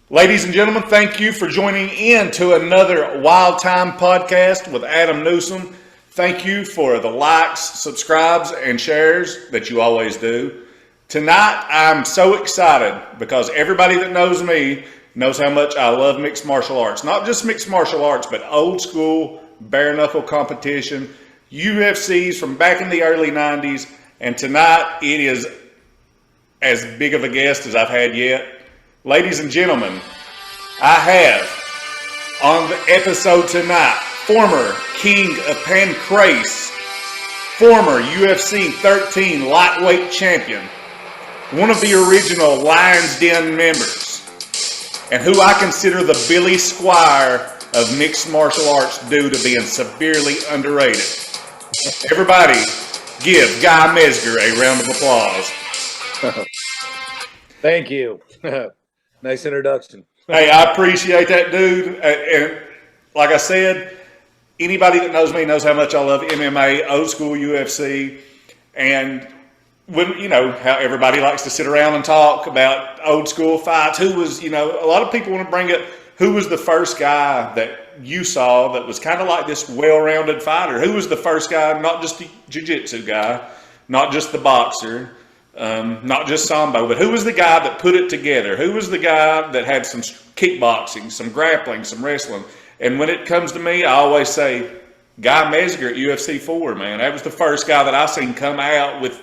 Ladies and gentlemen, thank you for joining in to another Wild Time podcast with Adam Newsom. Thank you for the likes, subscribes, and shares that you always do. Tonight, I'm so excited because everybody that knows me knows how much I love mixed martial arts. Not just mixed martial arts, but old school, bare knuckle competition, UFCs from back in the early 90s. And tonight, it is as big of a guest as I've had yet. Ladies and gentlemen, I have on the episode tonight, former King of Pancrase, former UFC 13 lightweight champion, one of the original Lion's Den members, and who I consider the Billy Squire of mixed martial arts due to being severely underrated. Everybody, give Guy Mezger a round of applause. Thank you. Nice introduction. Hey, I appreciate that, dude. And like I said, anybody that knows me knows how much I love MMA, old school UFC, and when how everybody likes to sit around and talk about old school fights. Who was, a lot of people want to bring up who was the first guy that you saw that was kind of like this well-rounded fighter. Who was the first guy, not just the jiu-jitsu guy, not just the boxer, not just Sambo, but who was the guy that put it together? Who was the guy that had some kickboxing, some grappling, some wrestling? And when it comes to me, I always say Guy Mezger at UFC 4, man. That was the first guy that I seen come out with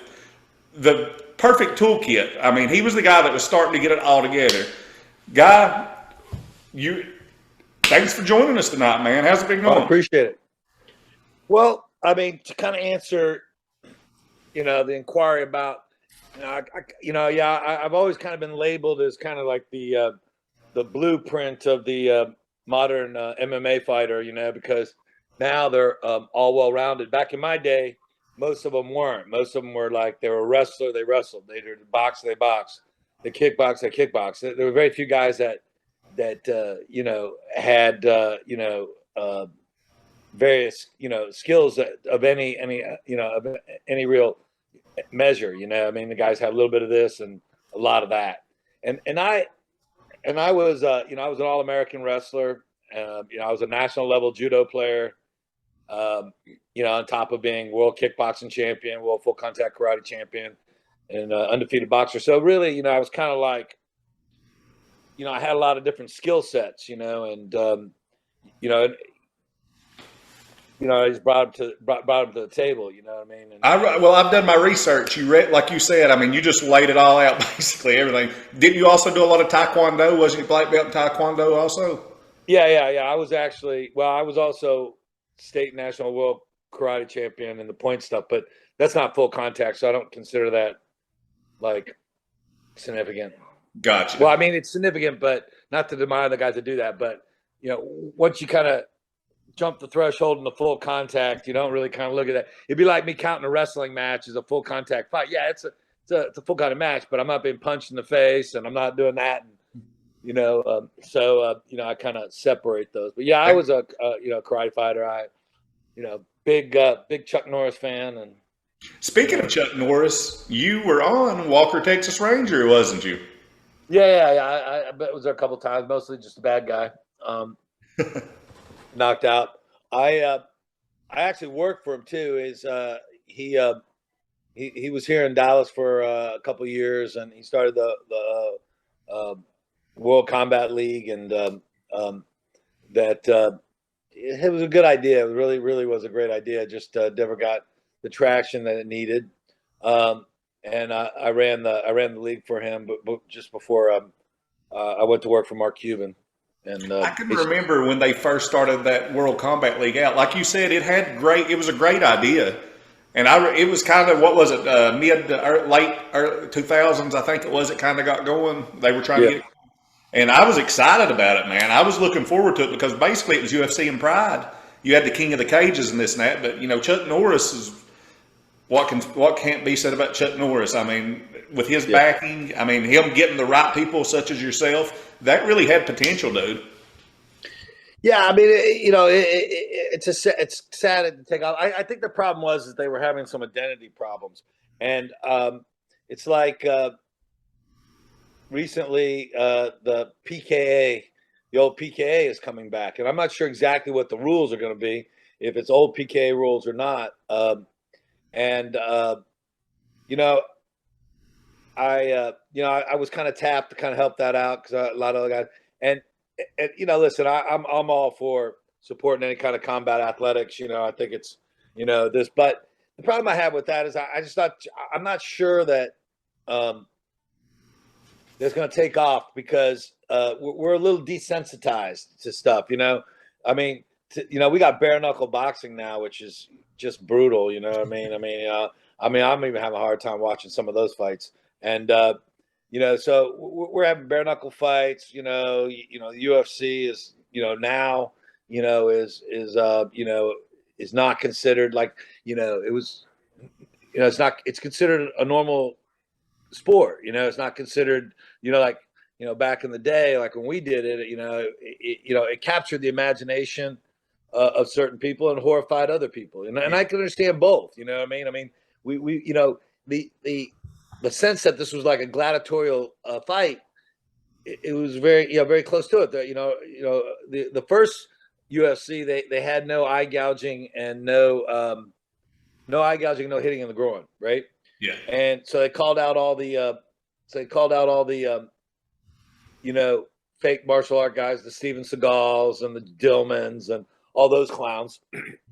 the perfect toolkit. I mean, he was the guy that was starting to get it all together. Guy, thanks for joining us tonight, man. How's it been going? I appreciate it. Well, I mean, to kind of answer, the inquiry about, I've always kind of been labeled as kind of like the blueprint of the modern MMA fighter, because now they're all well-rounded. Back in my day, most of them weren't. Most of them were like, they were a wrestler, they wrestled. They did box, they boxed. They kickbox, they kickbox. There were very few guys that had various skills of any real measure. I mean, the guys had a little bit of this and a lot of that. And I was I was an all-American wrestler. I was a national level judo player. On top of being world kickboxing champion, world full contact karate champion, and undefeated boxer. So really, I was kind of like, I had a lot of different skill sets, and I just brought him to the table. You know what I mean? And, I've done my research. You read, like you said. I mean, you just laid it all out, basically everything. Didn't you also do a lot of Taekwondo? Wasn't you black belt in Taekwondo also? Yeah. I was I was also state national world karate champion in the point stuff, but that's not full contact, so I don't consider that like significant. Gotcha. Well, I mean, it's significant, but not to deny the guys that do that. But once you kind of jump the threshold in the full contact, you don't really kind of look at that. It'd be like me counting a wrestling match as a full contact fight. Yeah, it's a full kind of match, but I'm not being punched in the face, and I'm not doing that. And, I kind of separate those. But yeah, I was a karate fighter. I, big Chuck Norris fan. And speaking of Chuck Norris, you were on Walker, Texas Ranger, wasn't you? Yeah. I was there a couple times, mostly just a bad guy. Knocked out. I actually worked for him too. He was here in Dallas for a couple of years, and he started the World Combat League, and it was a good idea. It really, really was a great idea. Just never got the traction that it needed. And I ran the league for him, but just before I went to work for Mark Cuban. And I can remember when they first started that World Combat League out. Like you said, it was a great idea. And it was kind of, what was it, mid to late 2000s, I think it was, it kind of got going. They were trying to get it. And I was excited about it, man. I was looking forward to it because basically it was UFC and Pride. You had the king of the cages and this and that. But, Chuck Norris is, what can't be said about Chuck Norris? I mean, with his backing, I mean, him getting the right people such as yourself, that really had potential, dude. Yeah, I mean, it's sad to take off. I think the problem was they were having some identity problems, and it's like recently the PKA, the old PKA is coming back, and I'm not sure exactly what the rules are going to be, if it's old PKA rules or not. And you know, I was kind of tapped to kind of help that out because a lot of other guys, and listen, I'm all for supporting any kind of combat athletics. I think it's this, but the problem I have with that is I just I'm not sure that that's going to take off because we're a little desensitized to stuff. I mean, we got bare knuckle boxing now, which is just brutal. You know what I mean? I'm even having a hard time watching some of those fights. And so we're having bare knuckle fights. The UFC is now is not considered like it was. It's considered a normal sport. It's not considered like back in the day, like when we did it. It captured the imagination of certain people and horrified other people. And I can understand both. You know what I mean? I mean, we the sense that this was like a gladiatorial fight, it was very close to it. The first UFC, they had no eye gouging and no eye gouging, no hitting in the groin, right? Yeah. And so they called out all the fake martial art guys, the Steven Seagals and the Dillmans and all those clowns,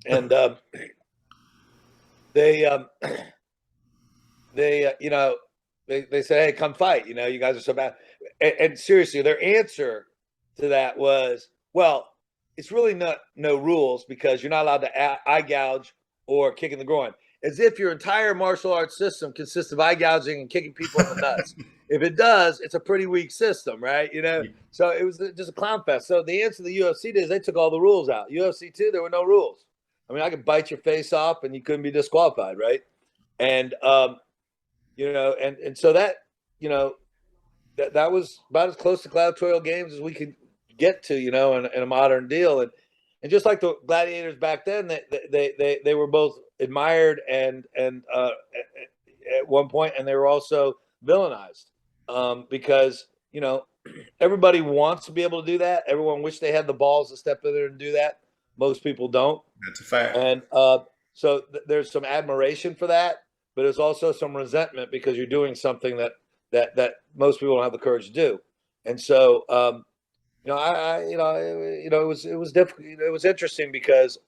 and they said, "Hey, come fight." You guys are so bad. And seriously, their answer to that was, "Well, it's really no rules because you're not allowed to eye gouge or kick in the groin." As if your entire martial arts system consists of eye gouging and kicking people in the nuts. If it does, it's a pretty weak system, right? So it was just a clown fest. So the answer to the UFC is they took all the rules out. UFC 2, there were no rules. I mean, I could bite your face off and you couldn't be disqualified, right? And and so that that was about as close to gladiatorial games as we could get to, in a modern deal. And just like the gladiators back then, they were both admired and at one point, and they were also villainized because everybody wants to be able to do that. Everyone wish they had the balls to step in there and do that. Most people don't. That's a fact. And so there's some admiration for that, but there's also some resentment because you're doing something that most people don't have the courage to do. And so it was difficult. It was interesting because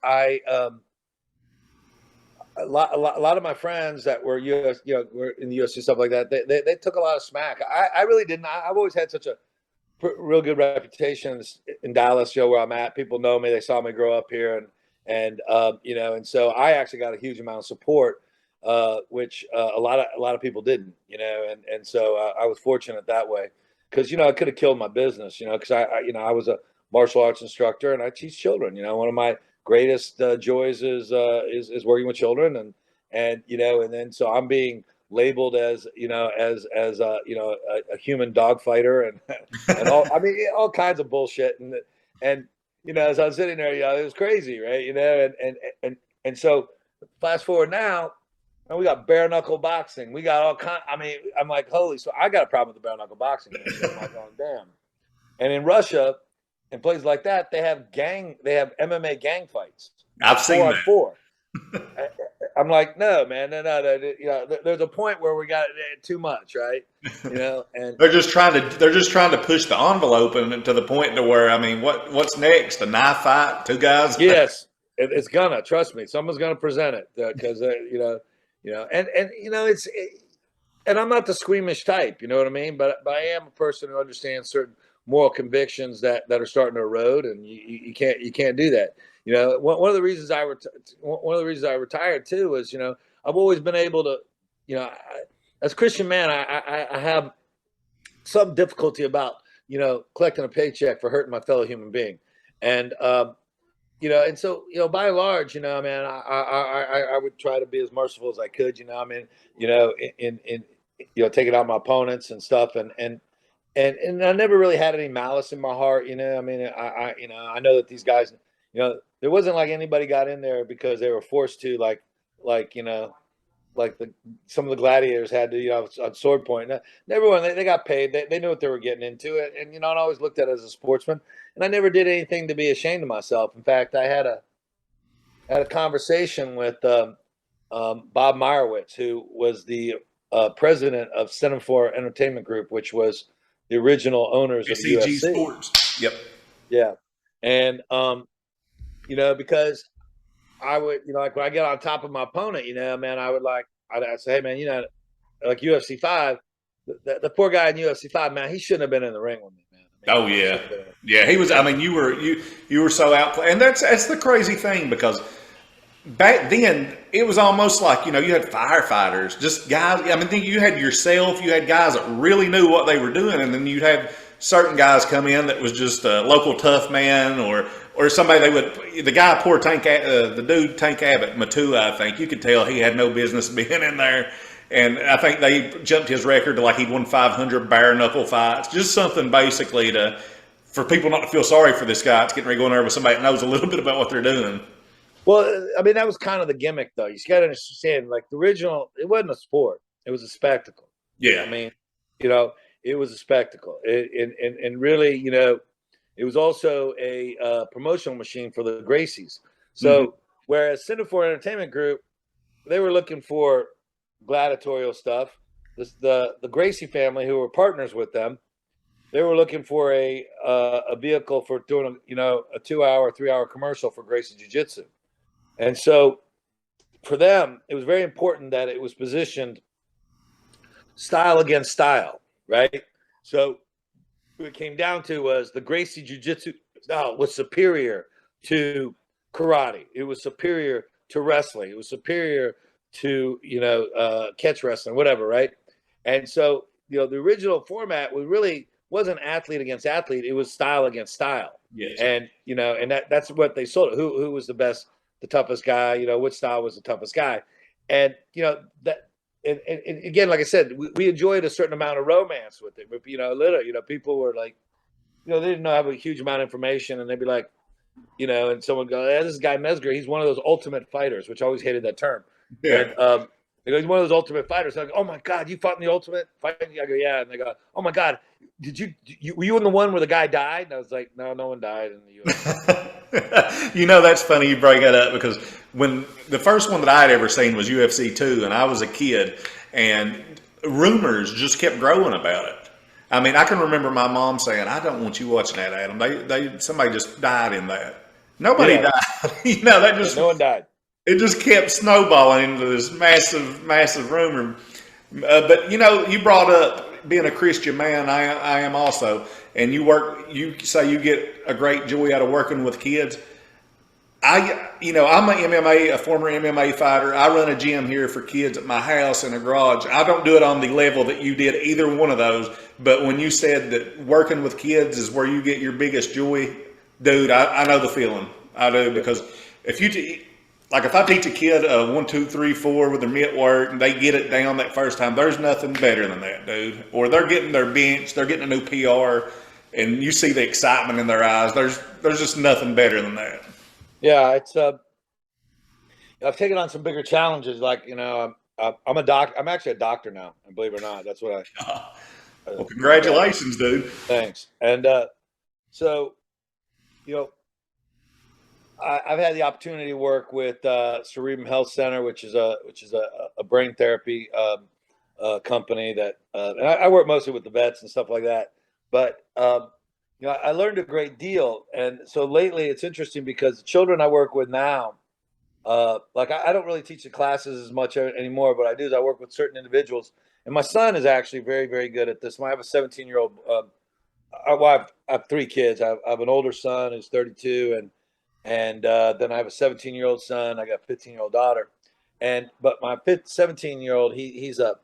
a lot of my friends that were were in the UFC, stuff like that, they took a lot of smack. I really didn't. I've always had such a real good reputation in Dallas, where I'm at. People know me. They saw me grow up here, and so I actually got a huge amount of support, which a lot of people didn't, and so I was fortunate that way because I could have killed my business, because I was a martial arts instructor and I teach children. One of my greatest joys is working with children, and then so I'm being labeled as a human dog fighter and and all kinds of bullshit, and as I was sitting there, it was crazy, right? And so fast forward now, and we got bare knuckle boxing. We got all kind. I'm like, holy! So I got a problem with the bare knuckle boxing. So I'm like, going, damn. And in Russia, in places like that, they have MMA gang fights. I've seen 4 on that. 4. I'm like, no, man, no. There's a point where we got too much, right? And they're just trying to push the envelope and to the point to where what's next? A knife fight, two guys? Yes, it's gonna, trust me. Someone's gonna present it because it's. And I'm not the squeamish type, you know what I mean? But I am a person who understands certain moral convictions that are starting to erode, and you can't do that. One of the reasons I retired too is I've always been able to, as a Christian man, I have some difficulty about collecting a paycheck for hurting my fellow human being, and and so by and large, man, I would try to be as merciful as I could, in taking out my opponents and stuff, and I never really had any malice in my heart, I know that these guys, there wasn't like anybody got in there because they were forced to, like like some of the gladiators had to, on sword point. And everyone, they got paid. They knew what they were getting into it. And, I always looked at it as a sportsman, and I never did anything to be ashamed of myself. In fact, I had a conversation with Bob Meyerowitz, who was the president of Center for Entertainment Group, which was the original owners of the SEG UFC. Sports. Yep. Yeah. And, because I would, like when I get on top of my opponent, man, I'd say, hey, man, like UFC 5, the poor guy in UFC 5, man, he shouldn't have been in the ring with me, man. Oh yeah, yeah. He was. I mean, you were so outplayed, and that's the crazy thing, because back then it was almost like, you had firefighters, just guys. I mean, you had yourself, you had guys that really knew what they were doing, and then you'd have certain guys come in that was just a local tough man, or somebody the guy, poor the dude Tank Abbott, Matua, I think, you could tell he had no business being in there. And I think they jumped his record to like he'd won 500 bare knuckle fights. Just something basically for people not to feel sorry for this guy. It's getting ready to go in there with somebody that knows a little bit about what they're doing. Well, I mean, that was kind of the gimmick, though. You got to understand, like the original, it wasn't a sport. It was a spectacle. Yeah. I mean, it was a spectacle. And really, it was also a promotional machine for the Gracies. So whereas Center for Entertainment Group, they were looking for gladiatorial stuff. The Gracie family, who were partners with them, they were looking for a vehicle for doing a 2-hour, 3-hour commercial for Gracie Jiu-Jitsu. And so for them, it was very important that it was positioned style against style, right? So what it came down to was the Gracie Jiu-Jitsu style was superior to karate. It was superior to wrestling. It was superior to catch wrestling, whatever, right? And so the original format wasn't athlete against athlete; it was style against style. Yes. And and that's what they sold. Who was the best, the toughest guy? Which style was the toughest guy? And that. And again, like I said, we enjoyed a certain amount of romance with it. But literally, people were like, they didn't have a huge amount of information, and they'd be like, and someone go, "This is Guy Mezger. He's one of those ultimate fighters," which I always hated that term. Yeah. And they go, "He's one of those ultimate fighters." I'm like, "Oh my God, you fought in the ultimate fight?" I go, "Yeah." And they go, "Oh my God, were you in the one where the guy died?" And I was like, "No, no one died in the UFC." That's funny you bring that up, because when the first one that I had ever seen was UFC 2, and I was a kid, and rumors just kept growing about it. I mean, I can remember my mom saying, "I don't want you watching that, Adam. Somebody just died in that." Nobody died. No one died. It just kept snowballing into this massive, massive rumor. But you brought up being a Christian man. I am also, and you say you get a great joy out of working with kids. I'm a former MMA fighter. I run a gym here for kids at my house in a garage. I don't do it on the level that you did, either one of those. But when you said that working with kids is where you get your biggest joy, dude, I know the feeling. I do, because if I teach a kid a 1, 2, 3, 4 with their mitt work, and they get it down that first time, there's nothing better than that, dude. Or they're getting their bench, they're getting a new PR, and you see the excitement in their eyes. There's just nothing better than that. Yeah, it's I've taken on some bigger challenges. Like I'm a doc. I'm actually a doctor now, and believe it or not, that's what well, congratulations, dude. Thanks. And so I've had the opportunity to work with Cerebrum Health Center, which is a brain therapy company that, and I work mostly with the vets and stuff like that. But I learned a great deal, and so lately it's interesting because the children I work with now, I don't really teach the classes as much anymore. But I do is I work with certain individuals, and my son is actually very, very good at this. I have a 17-year-old. I have 3 kids. I have an older son who's 32, and then I have a 17-year-old son. I got a 15-year-old daughter, but my 17-year-old, he's a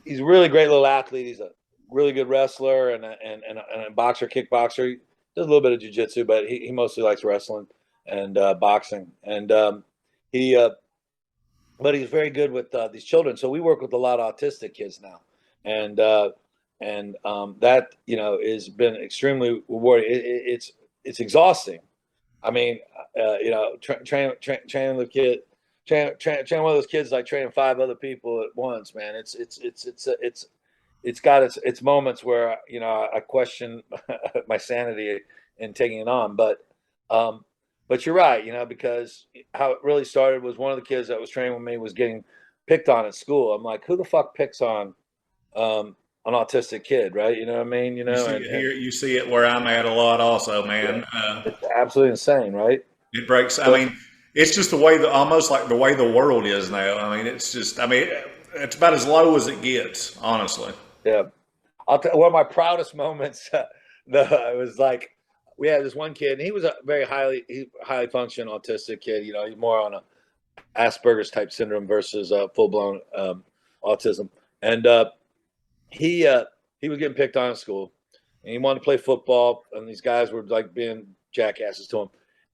really great little athlete. He's a really good wrestler and a boxer, kickboxer. He does a little bit of jiu-jitsu, but he mostly likes wrestling and boxing. And but he's very good with these children. So we work with a lot of autistic kids now, and that has been extremely rewarding. It's exhausting. I mean, training the kid, train one of those kids like training 5 other people at once, man. It's got its moments where, you know, I question my sanity in taking it on, but you're right, you know, because how it really started was one of the kids that was training with me was getting picked on at school. I'm like, who the fuck picks on an autistic kid, right? You know what I mean? You You know, see it here. You see it where I'm at a lot, also, yeah, man. it's absolutely insane, right? It breaks. I So, mean, it's just the way almost like the way the world is now. I mean, it's just. I mean, it's about as low as it gets, honestly. yeah, one of my proudest moments. It was like we had this one kid, and he was a very highly functioning autistic kid. You know, he's more on a Asperger's type syndrome versus full blown autism, and he was getting picked on in school, and he wanted to play football, and these guys were like being jackasses to him,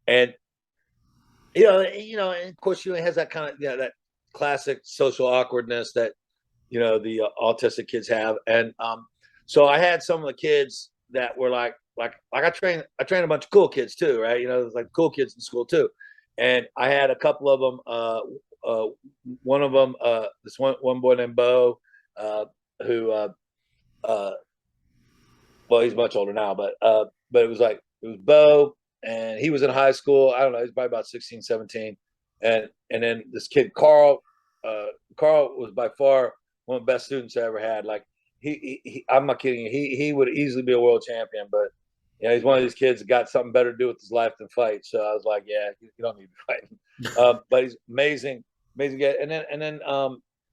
and and of course, he has that kind of that classic social awkwardness that the autistic kids have, and so I had some of the kids that were like I trained a bunch of cool kids too, right? There's like cool kids in school too, and I had a couple of them. One of them, this one boy named Bo, who well, he's much older now, but it was Bo, and he was in high school. I don't know, he's probably about 16, 17. And then this kid, Carl was by far one of the best students I ever had. Like he I'm not kidding you. He would easily be a world champion, but he's one of these kids that got something better to do with his life than fight. So I was like, yeah, you don't need to be fighting. But he's amazing guy. And then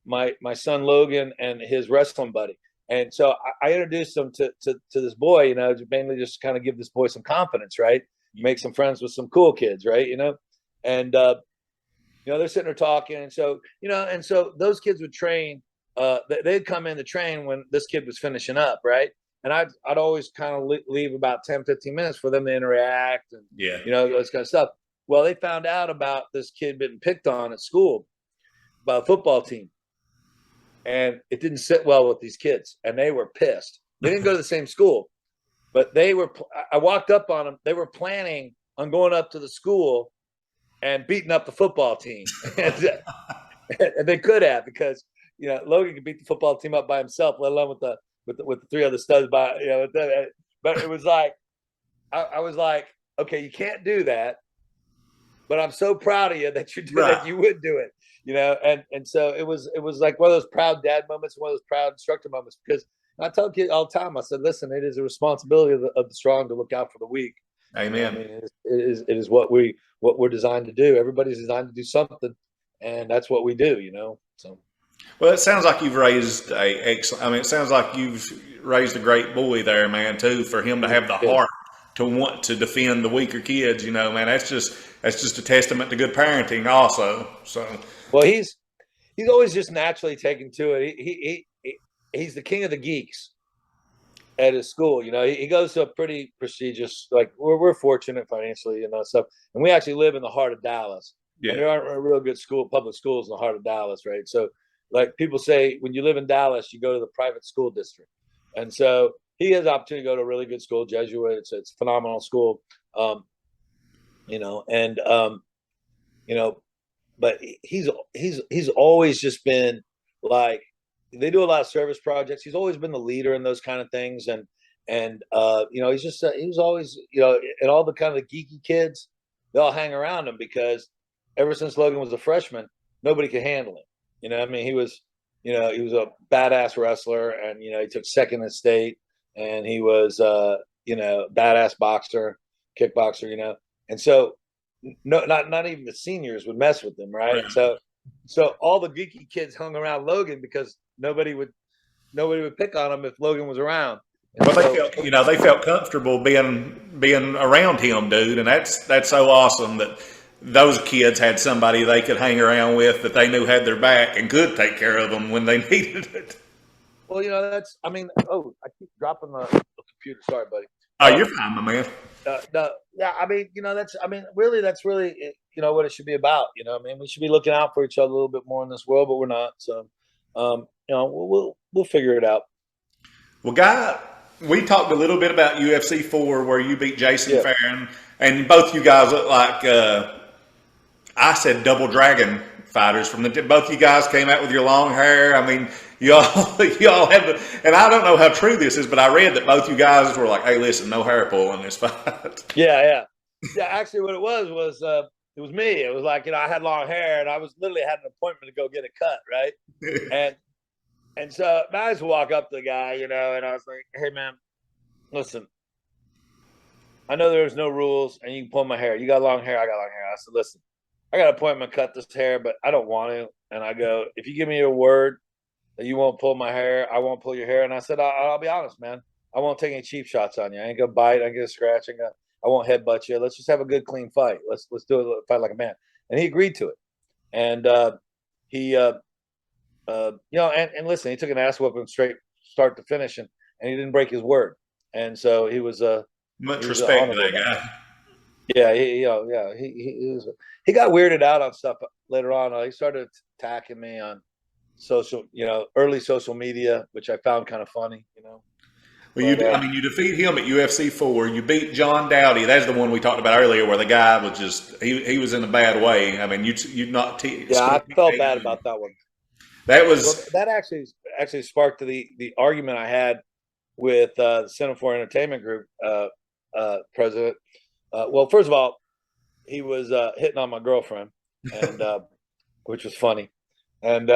my son Logan and his wrestling buddy. And so I introduced him to this boy, mainly just kind of give this boy some confidence, right? Make some friends with some cool kids, right? And they're sitting there talking, and so those kids would train. They'd come in to train when this kid was finishing up, right? And I'd always kind of leave about 10, 15 minutes for them to interact and those kind of stuff. Well, they found out about this kid being picked on at school by a football team. And it didn't sit well with these kids, and they were pissed. They didn't go to the same school, but I walked up on them. They were planning on going up to the school and beating up the football team. And they could have, because Logan could beat the football team up by himself, let alone with the 3 other studs by but it was like I was like, okay, you can't do that, but I'm so proud of you that you that you would do it. And so it was like one of those proud dad moments, one of those proud instructor moments, because I tell kids all the time, I said, listen, it is a responsibility of the strong to look out for the weak. Amen. I mean, it is what we're designed to do. Everybody's designed to do something, and that's what we do, so. Well, it sounds like you've raised it sounds like you've raised a great boy there, man, too, for him to have the heart to want to defend the weaker kids, man, that's just a testament to good parenting also. So, well, he's always just naturally taken to it. He's the king of the geeks at his school. He goes to a pretty prestigious, like we're fortunate financially and stuff, and we actually live in the heart of Dallas. Yeah. And there aren't real good public schools in the heart of Dallas, right? So, like people say, when you live in Dallas, you go to the private school district, and so he has the opportunity to go to a really good school, Jesuit. It's a phenomenal school, but he's always just been like, they do a lot of service projects. He's always been the leader in those kind of things, and he's just he was always and all the kind of the geeky kids, they all hang around him, because ever since Logan was a freshman, nobody could handle him. I mean, he was a badass wrestler, and he took second in state, and he was badass boxer, kickboxer, and so not even the seniors would mess with him, right? So all the geeky kids hung around Logan because nobody would pick on him if Logan was around. And well, they felt comfortable being around him, dude, and that's so awesome that those kids had somebody they could hang around with that they knew had their back and could take care of them when they needed it. Well, I keep dropping the computer. Sorry, buddy. Oh, you're fine, my man. Yeah, I mean, that's really what it should be about. We should be looking out for each other a little bit more in this world, but we're not. So, we'll figure it out. Well, Guy, we talked a little bit about UFC 4, where you beat Jason Farron, and both you guys look like I said double dragon fighters from both you guys came out with your long hair. I mean, y'all had and I don't know how true this is, but I read that both you guys were like, "Hey, listen, no hair pull in this fight." Yeah. Actually, what it was it was me. It was like, I had long hair, and I was literally had an appointment to go get a cut, right? and so I just walk up to the guy, and I was like, "Hey, man, listen, I know there's no rules, and you can pull my hair. You got long hair, I got long hair." I said, "Listen, I got an appointment to cut this hair, but I don't want to." And I go, "If you give me your word that you won't pull my hair, I won't pull your hair." And I said, I'll be honest, man. I won't take any cheap shots on you. I ain't gonna bite. I ain't gonna scratch. I won't headbutt you. Let's just have a good, clean fight. Let's do it. Fight like a man. And he agreed to it. And he, and listen, he took an ass whooping straight start to finish, and he didn't break his word. And so he was much respect to that guy. Yeah, he got weirded out on stuff later on. He started attacking me on early social media, which I found kind of funny, Well, you defeat him at UFC 4. You beat John Dowdy. That's the one we talked about earlier, where the guy was just he was in a bad way. I mean, you not. I felt bad about that one. That actually sparked the argument I had with the Center for Entertainment Group president. Well, first of all, he was hitting on my girlfriend, and which was funny, and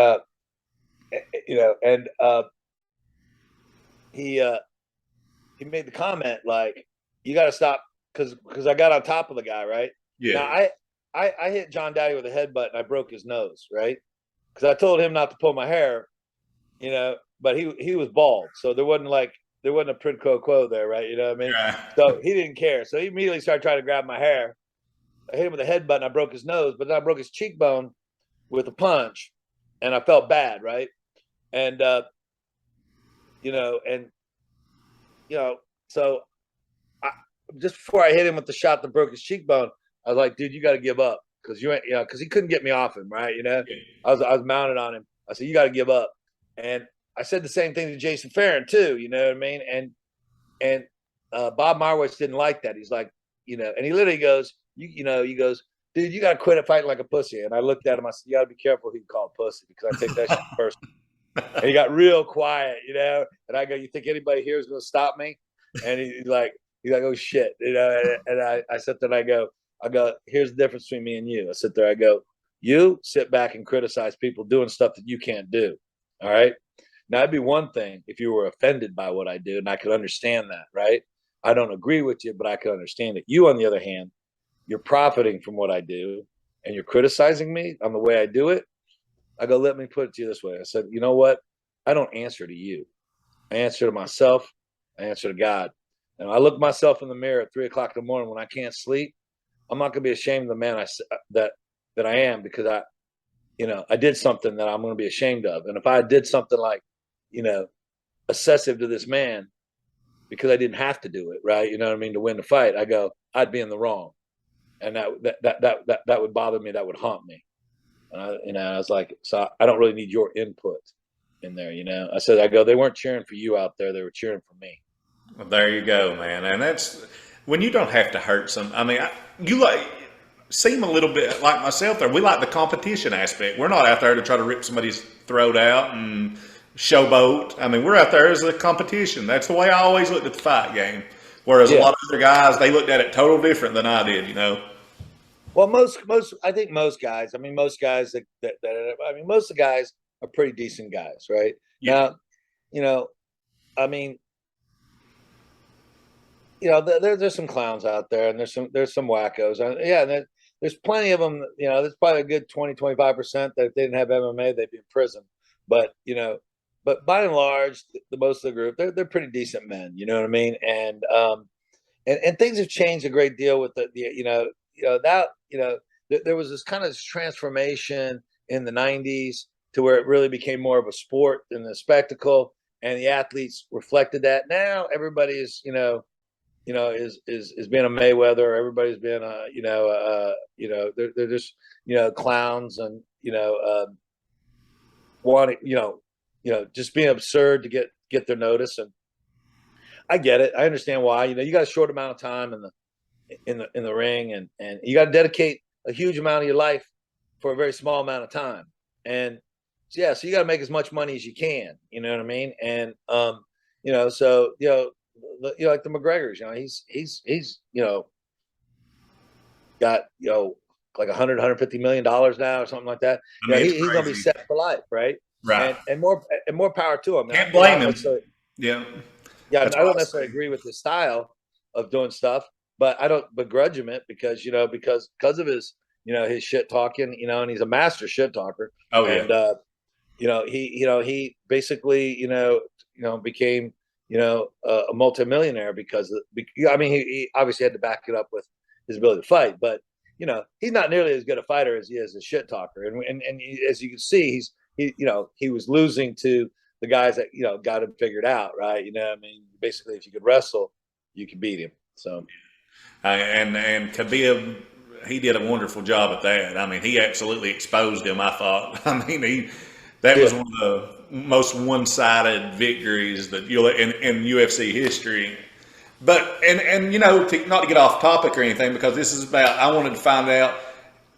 he made the comment like, "You got to stop," because I got on top of the guy, right? Yeah. Now I hit John Dowdy with a headbutt, and I broke his nose, right? Because I told him not to pull my hair, but he was bald, so there wasn't a quid pro quo there, right? You know what I mean? Yeah. So he didn't care. So he immediately started trying to grab my hair. I hit him with a headbutt, and I broke his nose, but then I broke his cheekbone with a punch, and I felt bad, right? And so just before I hit him with the shot that broke his cheekbone, I was like, "Dude, you got to give up, because because he couldn't get me off him, right? Yeah. I was mounted on him. I said, "You got to give up." And I said the same thing to Jason Farron too, you know what I mean? And Bob Marwitz didn't like that. He's like, and he literally goes, he goes, "Dude, you got to quit it fighting like a pussy." And I looked at him. I said, "You got to be careful who you call a pussy, because I take that shit personally." And he got real quiet, And I go, "You think anybody here is going to stop me?" And he's like, "Oh shit," And I sit there and I go, "Here's the difference between me and you." I sit there, I go, "You sit back and criticize people doing stuff that you can't do. All right. Now, it'd be one thing if you were offended by what I do, and I could understand that, right? I don't agree with you, but I could understand it. You, on the other hand, you're profiting from what I do, and you're criticizing me on the way I do it." I go, "Let me put it to you this way." I said, "You know what? I don't answer to you. I answer to myself. I answer to God. And I look myself in the mirror at 3:00 in the morning when I can't sleep. I'm not going to be ashamed of the man that I am, because I did something that I'm going to be ashamed of. And if I did something like, excessive to this man, because I didn't have to do it, right? You know what I mean? To win the fight, I go, I'd be in the wrong, and that would bother me. That would haunt me. And I was like, so I don't really need your input in there, I said, they weren't cheering for you out there; they were cheering for me. Well, there you go, man. And that's when you don't have to hurt some. I mean, you seem a little bit like myself there. We like the competition aspect. We're not out there to try to rip somebody's throat out and showboat. I mean, we're out there as a competition. That's the way I always looked at the fight game. Whereas a lot of other guys, they looked at it total different than I did, Well, I think most guys, most guys most of the guys are pretty decent guys, right? Yeah. Now, there's some clowns out there, and there's some wackos. And there's plenty of them. There's probably a good 20-25% that if they didn't have MMA, they'd be in prison. But by and large, the most of the group, they're pretty decent men. You know what I mean? And things have changed a great deal with there was this kind of transformation in the 90s to where it really became more of a sport than a spectacle, and the athletes reflected that. Now everybody is is being a Mayweather. Everybody's being they're just clowns, and wanting just being absurd to get their notice. And I get it. I understand why. You got a short amount of time in the ring, and you got to dedicate a huge amount of your life for a very small amount of time. And yeah, so you got to make as much money as you can, you know what I mean? And, so, like the McGregors, he's, got, like $150 million now or something like that. I mean, it's He's going to be crazy. set for life. Right. Right. And more power to him. Can't blame him. Yeah. Yeah. I That's what don't necessarily agree with his style of doing stuff, but I don't begrudge him it because of his, his shit talking, and he's a master shit talker. Oh, yeah. And, he basically, became, a multimillionaire because he obviously had to back it up with his ability to fight, but he's not nearly as good a fighter as he is a shit talker. And as you can see, he was losing to the guys that, got him figured out. Right. Basically if you could wrestle, you could beat him. So, and Khabib, he did a wonderful job at that. I mean, he absolutely exposed him, I thought. I mean, that was one of the most one-sided victories that you'll in UFC history. But not to get off topic or anything, because this is about, I wanted to find out,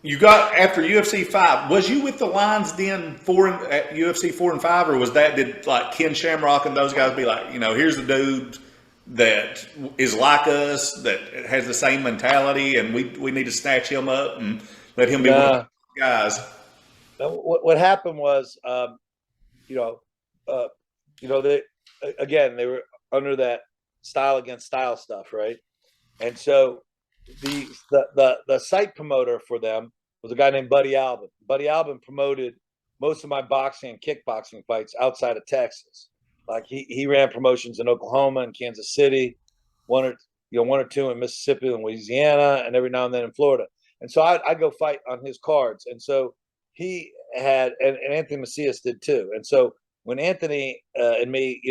you got after UFC 5, was you with the Lions Den at UFC 4 and 5, or did like Ken Shamrock and those guys be like, here's the dude that is like us, that has the same mentality, and we need to snatch him up and let him be one of the guys? What happened was, they were under that style against style stuff, right? And so the site promoter for them was a guy named Buddy Albin. Buddy Albin promoted most of my boxing and kickboxing fights outside of Texas. Like he ran promotions in Oklahoma and Kansas City, one or two in Mississippi and Louisiana, and every now and then in Florida. And so I go fight on his cards. And so he had, and Anthony Macias did too. And so when Anthony and me,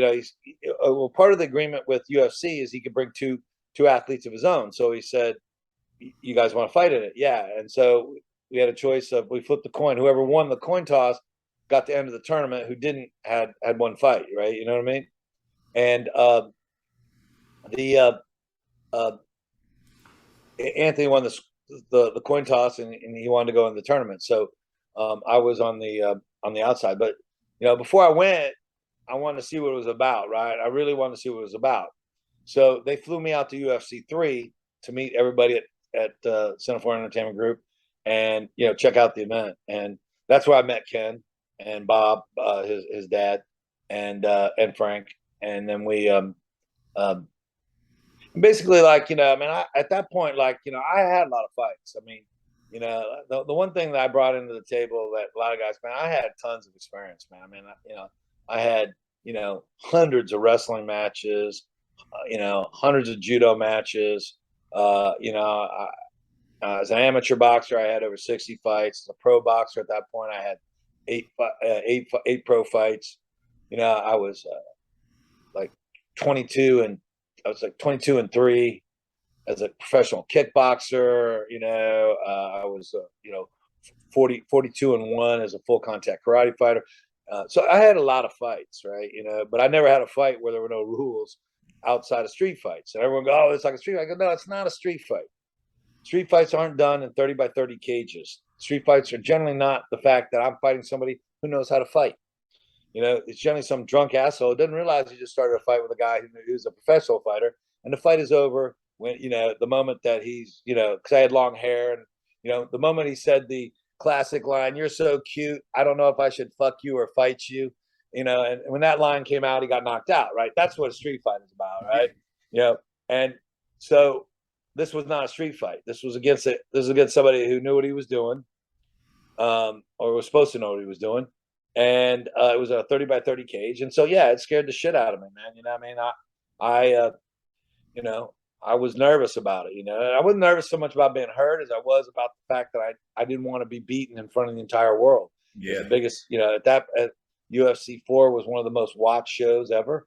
part of the agreement with UFC is he could bring two athletes of his own. So he said, "You guys want to fight in it?" Yeah. And so we had a choice of, we flipped the coin. Whoever won the coin toss got the end of the tournament. Who didn't had one fight, right? You know what I mean? And Anthony won the coin toss, and he wanted to go in the tournament. So I was on the outside, but before I went, I wanted to see what it was about, right? I really wanted to see what it was about. So they flew me out to UFC 3 to meet everybody at Center for Entertainment Group and, check out the event. And that's where I met Ken and Bob, his dad, and Frank. And then we basically, like, at that point, like, I had a lot of fights. I mean, the one thing that I brought into the table that a lot of guys, man, I had tons of experience, man. I mean, I had, hundreds of wrestling matches, hundreds of judo matches. As an amateur boxer, I had over 60 fights. As a pro boxer at that point, I had eight pro fights. I was like 22 and I was like 22 and 3 as a professional kickboxer. I was 42 and 1 as a full contact karate fighter. So I had a lot of fights, right? But I never had a fight where there were no rules outside of street fights. And everyone goes, "Oh, it's like a street fight." I go, "No, it's not a street fight. Street fights aren't done in 30 by 30 cages. Street fights are generally not the fact that I'm fighting somebody who knows how to fight. It's generally some drunk asshole who doesn't realize he just started a fight with a guy who's a professional fighter, and the fight is over when, the moment that he's, because I had long hair, and, the moment he said the classic line, "You're so cute, I don't know if I should fuck you or fight you," and when that line came out, he got knocked out, right? That's what a street fight is about, right? And so this was not a street fight. This was against somebody who knew what he was doing, or was supposed to know what he was doing. And it was a 30 by 30 cage. And so, yeah, it scared the shit out of me, man. I was nervous about it. I wasn't nervous so much about being hurt as I was about the fact that I didn't want to be beaten in front of the entire world. Yeah. The biggest, at UFC 4 was one of the most watched shows ever.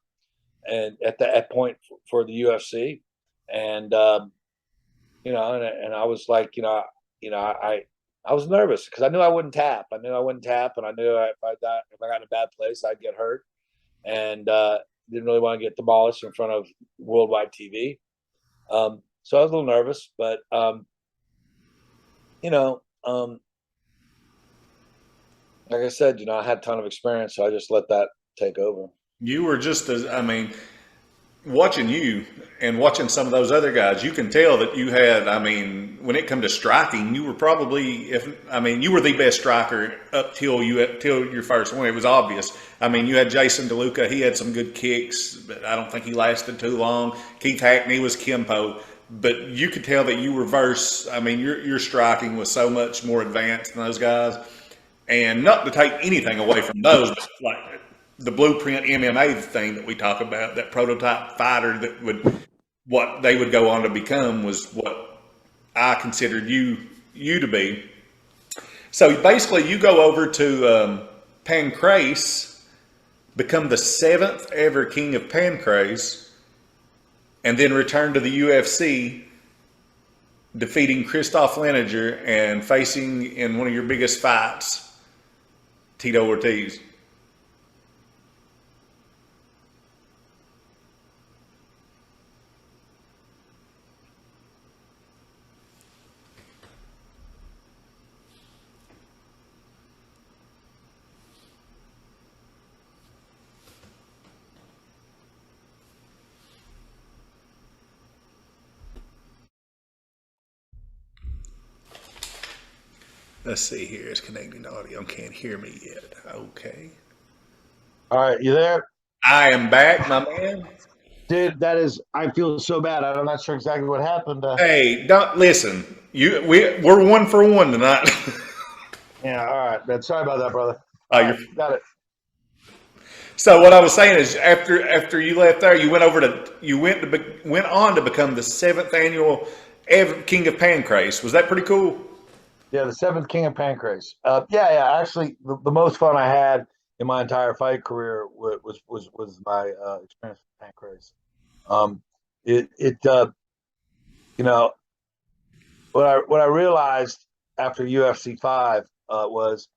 And at that point for the UFC. And, and I was like, I was nervous because I knew I wouldn't tap. And I knew if I got in a bad place, I'd get hurt, and didn't really want to get demolished in front of worldwide TV. So I was a little nervous, but Like I said, I had a ton of experience, so I just let that take over. You were just as, I mean, watching you and watching some of those other guys, you can tell that you had, I mean, when it come to striking, you were probably, you were the best striker up till your first one. It was obvious. I mean, you had Jason DeLuca. He had some good kicks, but I don't think he lasted too long. Keith Hackney was Kimpo. But you could tell that you were verse. I mean, your striking was so much more advanced than those guys. And not to take anything away from those, but like the blueprint MMA thing that we talk about, that prototype fighter that what they would go on to become was what I considered you to be. So basically, you go over to Pancrase, become the 7th ever king of Pancrase, and then return to the UFC, defeating Christoph Leninger and facing in one of your biggest fights, Tito Ortiz. Let's see here. It's connecting to audio. Can't hear me yet. Okay. All right, you there? I am back, my man. Dude, I feel so bad. I'm not sure exactly what happened. Hey, don't listen. We're 1 for 1 tonight. Yeah, all right, man. Sorry about that, brother. Oh, All right, got it. So what I was saying is, after you left there, you went on to become the 7th annual King of Pancrase. Was that pretty cool? Yeah, the 7th king of Pancrase. Yeah. Actually, the most fun I had in my entire fight career was my experience with Pancrase. You know, what I realized after UFC 5 was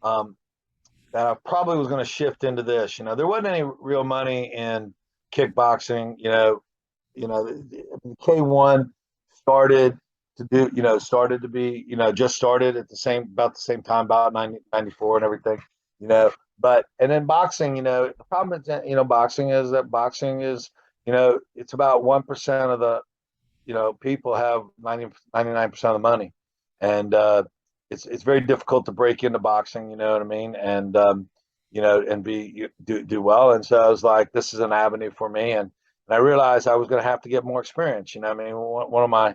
that I probably was going to shift into this. There wasn't any real money in kickboxing. The K1 started started to be, just started at about the same time, about 1994 and everything, and then boxing, the problem is, boxing is that it's about 1% of the, people have 99% of the money. And, it's very difficult to break into boxing, you know what I mean? And, and do well. And so I was like, this is an avenue for me. And I realized I was going to have to get more experience. I mean, one of my,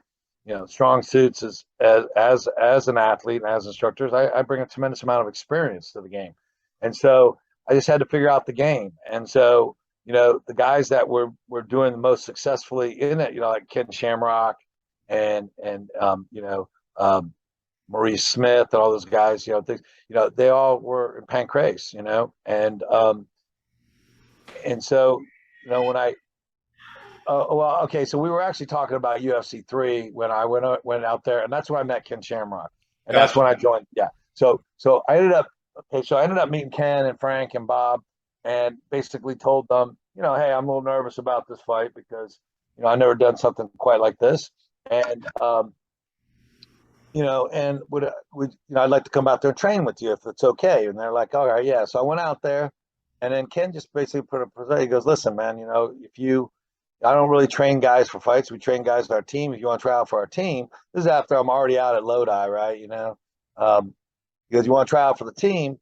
strong suits is as an athlete and as instructors, I bring a tremendous amount of experience to the game. And so I just had to figure out the game. And so, the guys that were doing the most successfully in it, like Ken Shamrock and Maurice Smith and all those guys, they all were in Pancrase, and so, when I well, okay, so we were actually talking about UFC 3 when I went out there, and that's when I met Ken Shamrock, and that's when I joined. Yeah, so I ended up meeting Ken and Frank and Bob, and basically told them, hey, I'm a little nervous about this fight because I've never done something quite like this, and and would I'd like to come out there and train with you if it's okay. And they're like, all right, yeah. So I went out there, and then Ken just basically he goes, listen, man, I don't really train guys for fights. We train guys on our team. If you want to try out for our team, this is after I'm already out at Lodi, right? Because you want to try out for the team,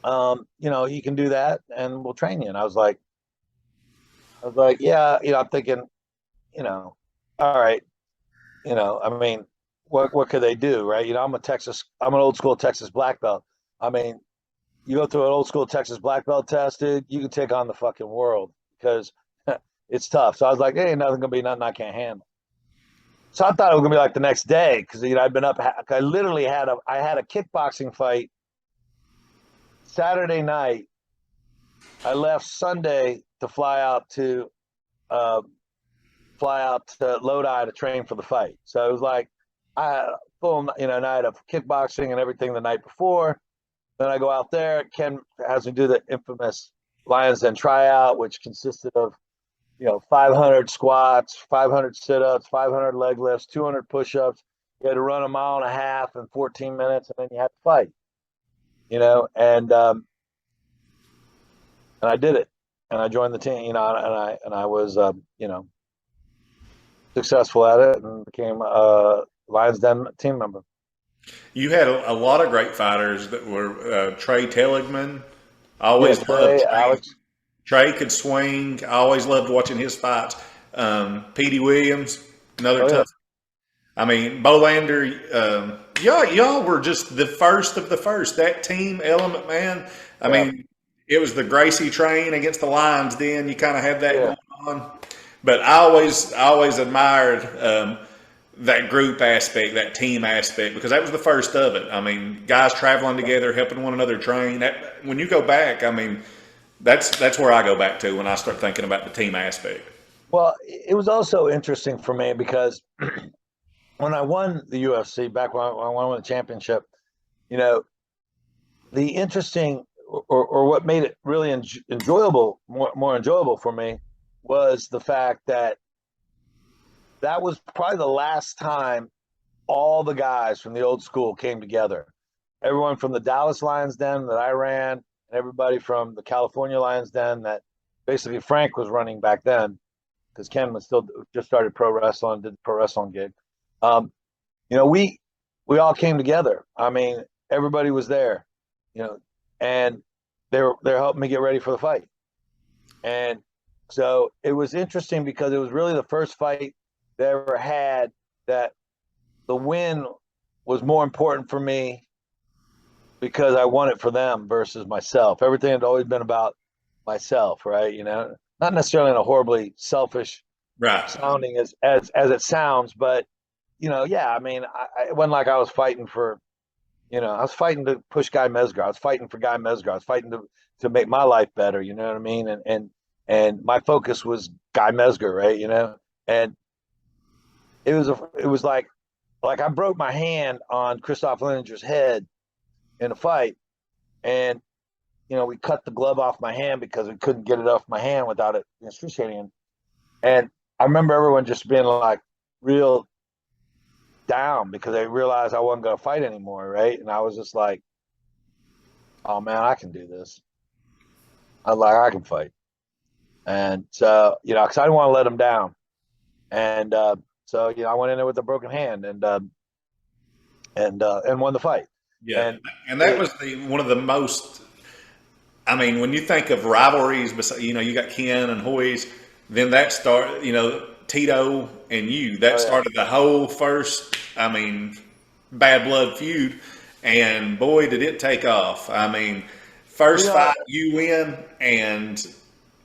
you can do that, and we'll train you. And I was like, yeah, I'm thinking, all right, I mean, what could they do, right? I'm an old school Texas black belt. I mean, you go through an old school Texas black belt test, dude, you can take on the fucking world because it's tough. So I was like, hey, nothing gonna be nothing I can't handle. So I thought it was gonna be like the next day because I'd been up. I literally had a kickboxing fight Saturday night. I left Sunday to fly out to Lodi to train for the fight. So it was like I had a full night of kickboxing and everything the night before. Then I go out there. Ken has me do the infamous Lions Den Tryout, which consisted of 500 squats, 500 sit-ups, 500 leg lifts, 200 push-ups. You had to run a mile and a half in 14 minutes, and then you had to fight. and I did it, and I joined the team, and I was, successful at it and became a Lions Den team member. You had a lot of great fighters that were Trey Telligman. I always Yeah, loved Trey, Trey. Alex. Trey could swing. I always loved watching his fights. Petey Williams, another Oh yeah, tough. I mean, Bolander. Y'all were just the first of the first. That team element, man. I yeah, mean, it was the Gracie train against the Lions. Then you kind of had that yeah. going on. But I always admired that group aspect, that team aspect, because that was the first of it. I mean, guys traveling together, helping one another train. When you go back, I mean, that's where I go back to when I start thinking about the team aspect. Well, it was also interesting for me because when I won the UFC back when I won the championship, you know, the interesting or what made it really enjoyable, more enjoyable for me, was the fact that that was probably the last time all the guys from the old school came together. Everyone from the Dallas Lions Den that I ran, and everybody from the California Lions Den that basically Frank was running back then, because Ken was still just started pro wrestling, did the pro wrestling gig. Um, we all came together. I mean, everybody was there, and they're helping me get ready for the fight. And so it was interesting because it was really the first fight they ever had that the win was more important for me because I won it for them versus myself. Everything had always been about myself, right? Not necessarily in a horribly selfish Right. sounding as it sounds, but yeah. I mean, it wasn't like I was fighting for, I was fighting to push Guy Mezger. I was fighting for Guy Mezger. I was fighting to make my life better. You know what I mean? And my focus was Guy Mezger, right? And it was like I broke my hand on Christoph Lininger's head in a fight, and we cut the glove off my hand because we couldn't get it off my hand without it excruciating. And I remember everyone just being like real down because they realized I wasn't going to fight anymore, right? And I was just like, oh man, I can do this. I can fight. And so, because I didn't want to let them down. And so, I went in there with a broken hand and won the fight. Yeah, And and that was one of the most. I mean, when you think of rivalries, you got Ken and Hoyes, then that start. Tito and you. That oh yeah, started the whole first. I mean, bad blood feud, and boy, did it take off. I mean, first fight you win, and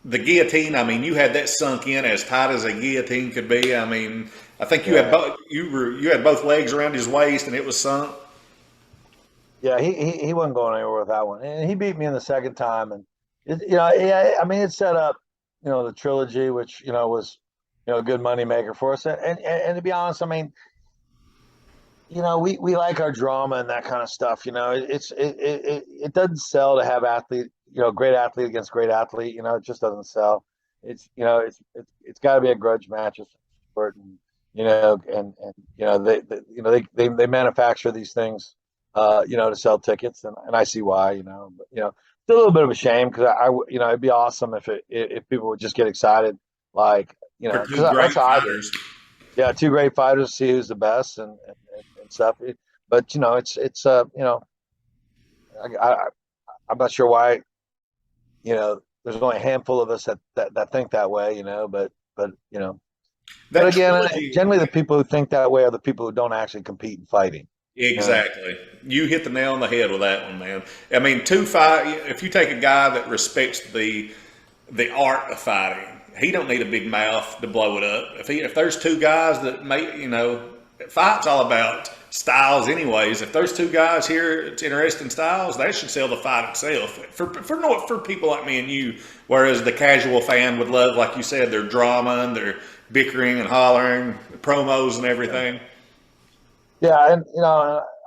the guillotine. I mean, you had that sunk in as tight as a guillotine could be. I mean, I think you had both. You had both legs around his waist, and it was sunk. yeah. He wasn't going anywhere with that one, and he beat me in the second time. And yeah, I mean, it set up the trilogy, which was a good money maker for us. And to be honest, I mean, we like our drama and that kind of stuff. It doesn't sell to have great athlete against great athlete. It just doesn't sell. It's got to be a grudge match of some sort, and they manufacture these things, to sell tickets, and I see why. But it's a little bit of a shame because it'd be awesome if people would just get excited, like For two because great that's how I do. fighters. Yeah, two great fighters, see who's the best and stuff. But it's I I'm not sure why there's only a handful of us that think that way, but but That again, trilogy. generally the people who think that way are the people who don't actually compete in fighting. You know? Exactly. You hit the nail on the head with that one, man. I mean, if you take a guy that respects the art of fighting, he don't need a big mouth to blow it up. If there's two guys that fight's all about styles anyways. If there's two guys here it's interested in styles, that should sell the fight itself. For people like me and you, whereas the casual fan would love, like you said, their drama and their bickering and hollering, promos and everything. Yeah, and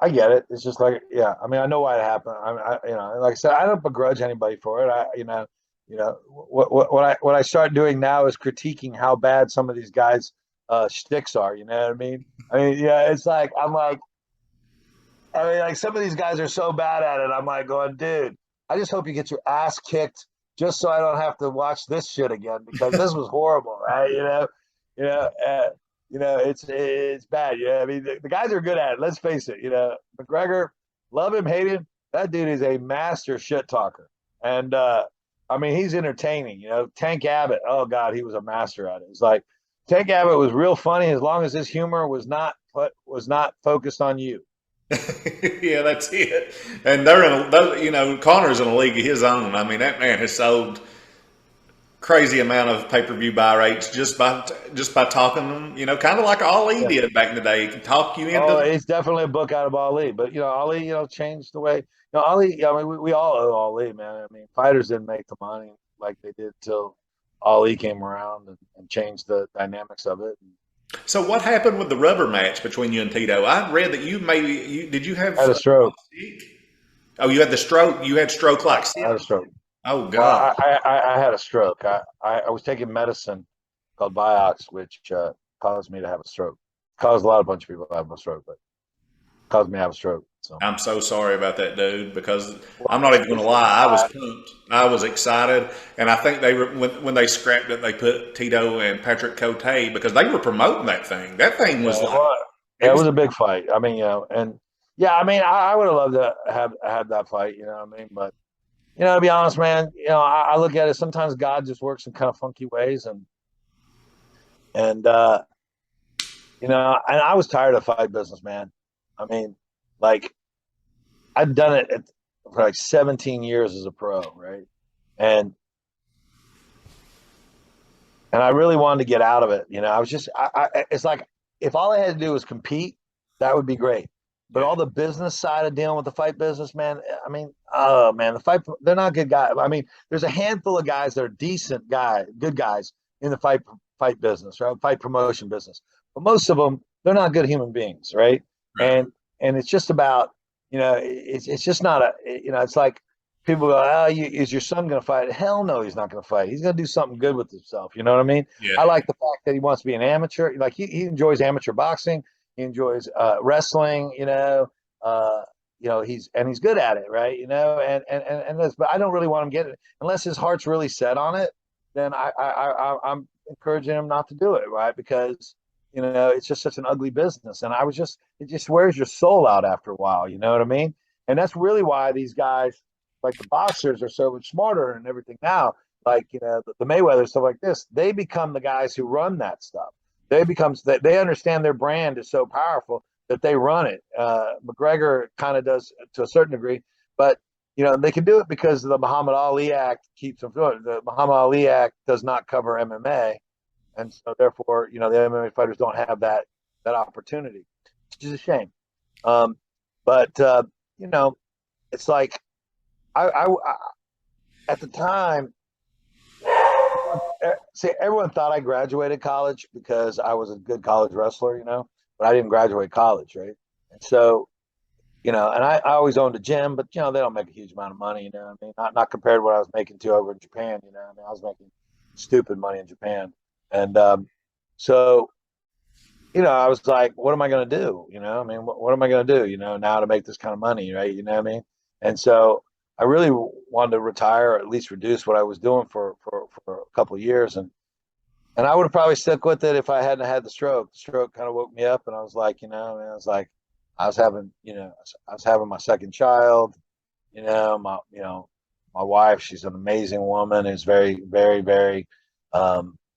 I get it. It's just like, yeah. I mean, I know why it happened. Like I said, I don't begrudge anybody for it. What I start doing now is critiquing how bad some of these guys' shticks are. You know what I mean? Yeah, it's like I'm like, I mean, like some of these guys are so bad at it. I'm like going, dude, I just hope you get your ass kicked just so I don't have to watch this shit again because this was horrible, right? You know, uh, it's bad. Yeah, I mean, the guys are good at it. Let's face it. McGregor, love him, hate him. That dude is a master shit talker, and I mean, he's entertaining. Tank Abbott. Oh God, he was a master at it. It's like Tank Abbott was real funny as long as his humor was not focused on you. Yeah, that's it. And they're Connor's in a league of his own. I mean, that man has sold crazy amount of pay-per-view buy rates just by talking to them. Kind of like Ali Yeah. did back in the day. He can talk you Oh, into. it's definitely a book out of Ali. But Ali, changed the way. Ali. I mean, we all owe Ali, man. I mean, fighters didn't make the money like they did till Ali came around and changed the dynamics of it. So what happened with the rubber match between you and Tito? I read that did you have I had a stroke. Oh, you had the stroke. You had stroke like I had a stroke. Oh Well, God. I had a stroke. I was taking medicine called Vioxx, which caused me to have a stroke. Caused a bunch of people to have a stroke, but caused me to have a stroke. So I'm so sorry about that, dude, because I'm not even going to lie. I was pumped. I was excited. And I think they were, when they scrapped it, they put Tito and Patrick Cote because they were promoting that thing. That thing was it was a big fight. I mean, and yeah, I mean, I would have loved to have that fight, what I mean? But, to be honest, man, I look at it, sometimes God just works in kind of funky ways. And I was tired of fight business, man. I mean, like, I've done it for like 17 years as a pro, right? And I really wanted to get out of it. I was just, it's like, if all I had to do was compete, that would be great. But all the business side of dealing with the fight business, man, I mean, oh man, they're not good guys. I mean, there's a handful of guys that are good guys in the fight business, right? Fight promotion business. But most of them, they're not good human beings, right? Right. And it's just about, it's just not it's like people go, oh, is your son going to fight? Hell no, he's not going to fight. He's going to do something good with himself. You know what I mean? Yeah. I like the fact that he wants to be an amateur. Like he enjoys amateur boxing. He enjoys wrestling. He's good at it, right? But I don't really want him to get it unless his heart's really set on it. Then I'm encouraging him not to do it, right? Because it's just such an ugly business, and it just wears your soul out after a while. You know what I mean? And that's really why these guys, like the boxers, are so much smarter and everything now. Like the Mayweather stuff like this, they become the guys who run that stuff. They understand their brand is so powerful that they run it. McGregor kind of does to a certain degree, but they can do it because the Muhammad Ali Act keeps them doing it. The Muhammad Ali Act does not cover MMA, and so therefore, the MMA fighters don't have that opportunity, which is a shame. But it's like I at the time, everyone thought I graduated college because I was a good college wrestler, but I didn't graduate college, right? And so, and I always owned a gym, but they don't make a huge amount of money, I mean, not compared to what I was making over in Japan, I mean, I was making stupid money in Japan. And so, I was like, what am I going to do? I mean, what am I going to do, now to make this kind of money, right? You know what I mean? And so I really wanted to retire or at least reduce what I was doing for a couple of years. And I would have probably stuck with it if I hadn't had the stroke. The stroke kind of woke me up, and I was like, I was having my second child, my wife, she's an amazing woman, is very, very, very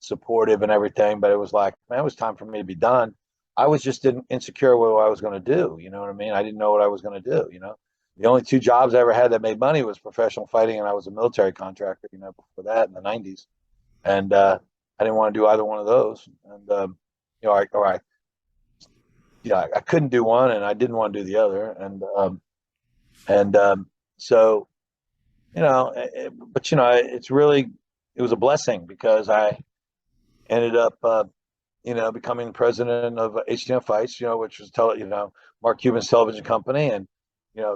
supportive and everything. But it was like, man, it was time for me to be done. I was just insecure what I was going to do. You know what I mean? I didn't know what I was going to do. The only two jobs I ever had that made money was professional fighting, and I was a military contractor, before that in the 90s. And I didn't want to do either one of those. And, I couldn't do one, and I didn't want to do the other. So, it was a blessing because I ended up, becoming president of HDM Fights, which was Mark Cuban's television company, and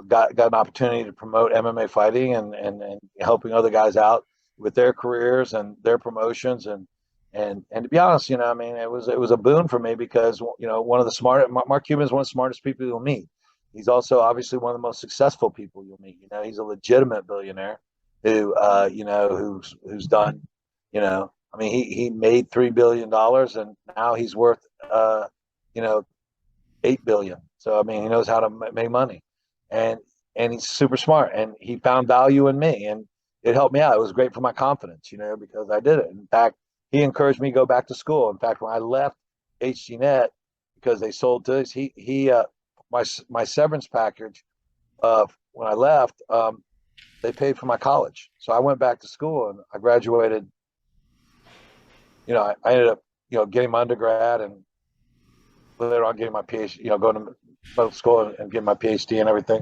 got an opportunity to promote MMA fighting and helping other guys out with their careers and their promotions. And to be honest, I mean, it was a boon for me because, one of the Mark Cuban is one of the smartest people you'll meet. He's also obviously one of the most successful people you'll meet. You know, he's a legitimate billionaire who, you know, who's done, you know, I mean, he made $3 billion, and now he's worth, you know, 8 billion. So I mean, he knows how to make money, and he's super smart, and he found value in me, and it helped me out. It was great for my confidence, you know, because I did it. In fact, he encouraged me to go back to school. In fact, when I left HGNet because they sold to us, my severance package, when I left, they paid for my college, so I went back to school and I graduated. You know, I ended up, you know, getting my undergrad and later on getting my PhD. You know, going to medical school and getting my PhD and everything.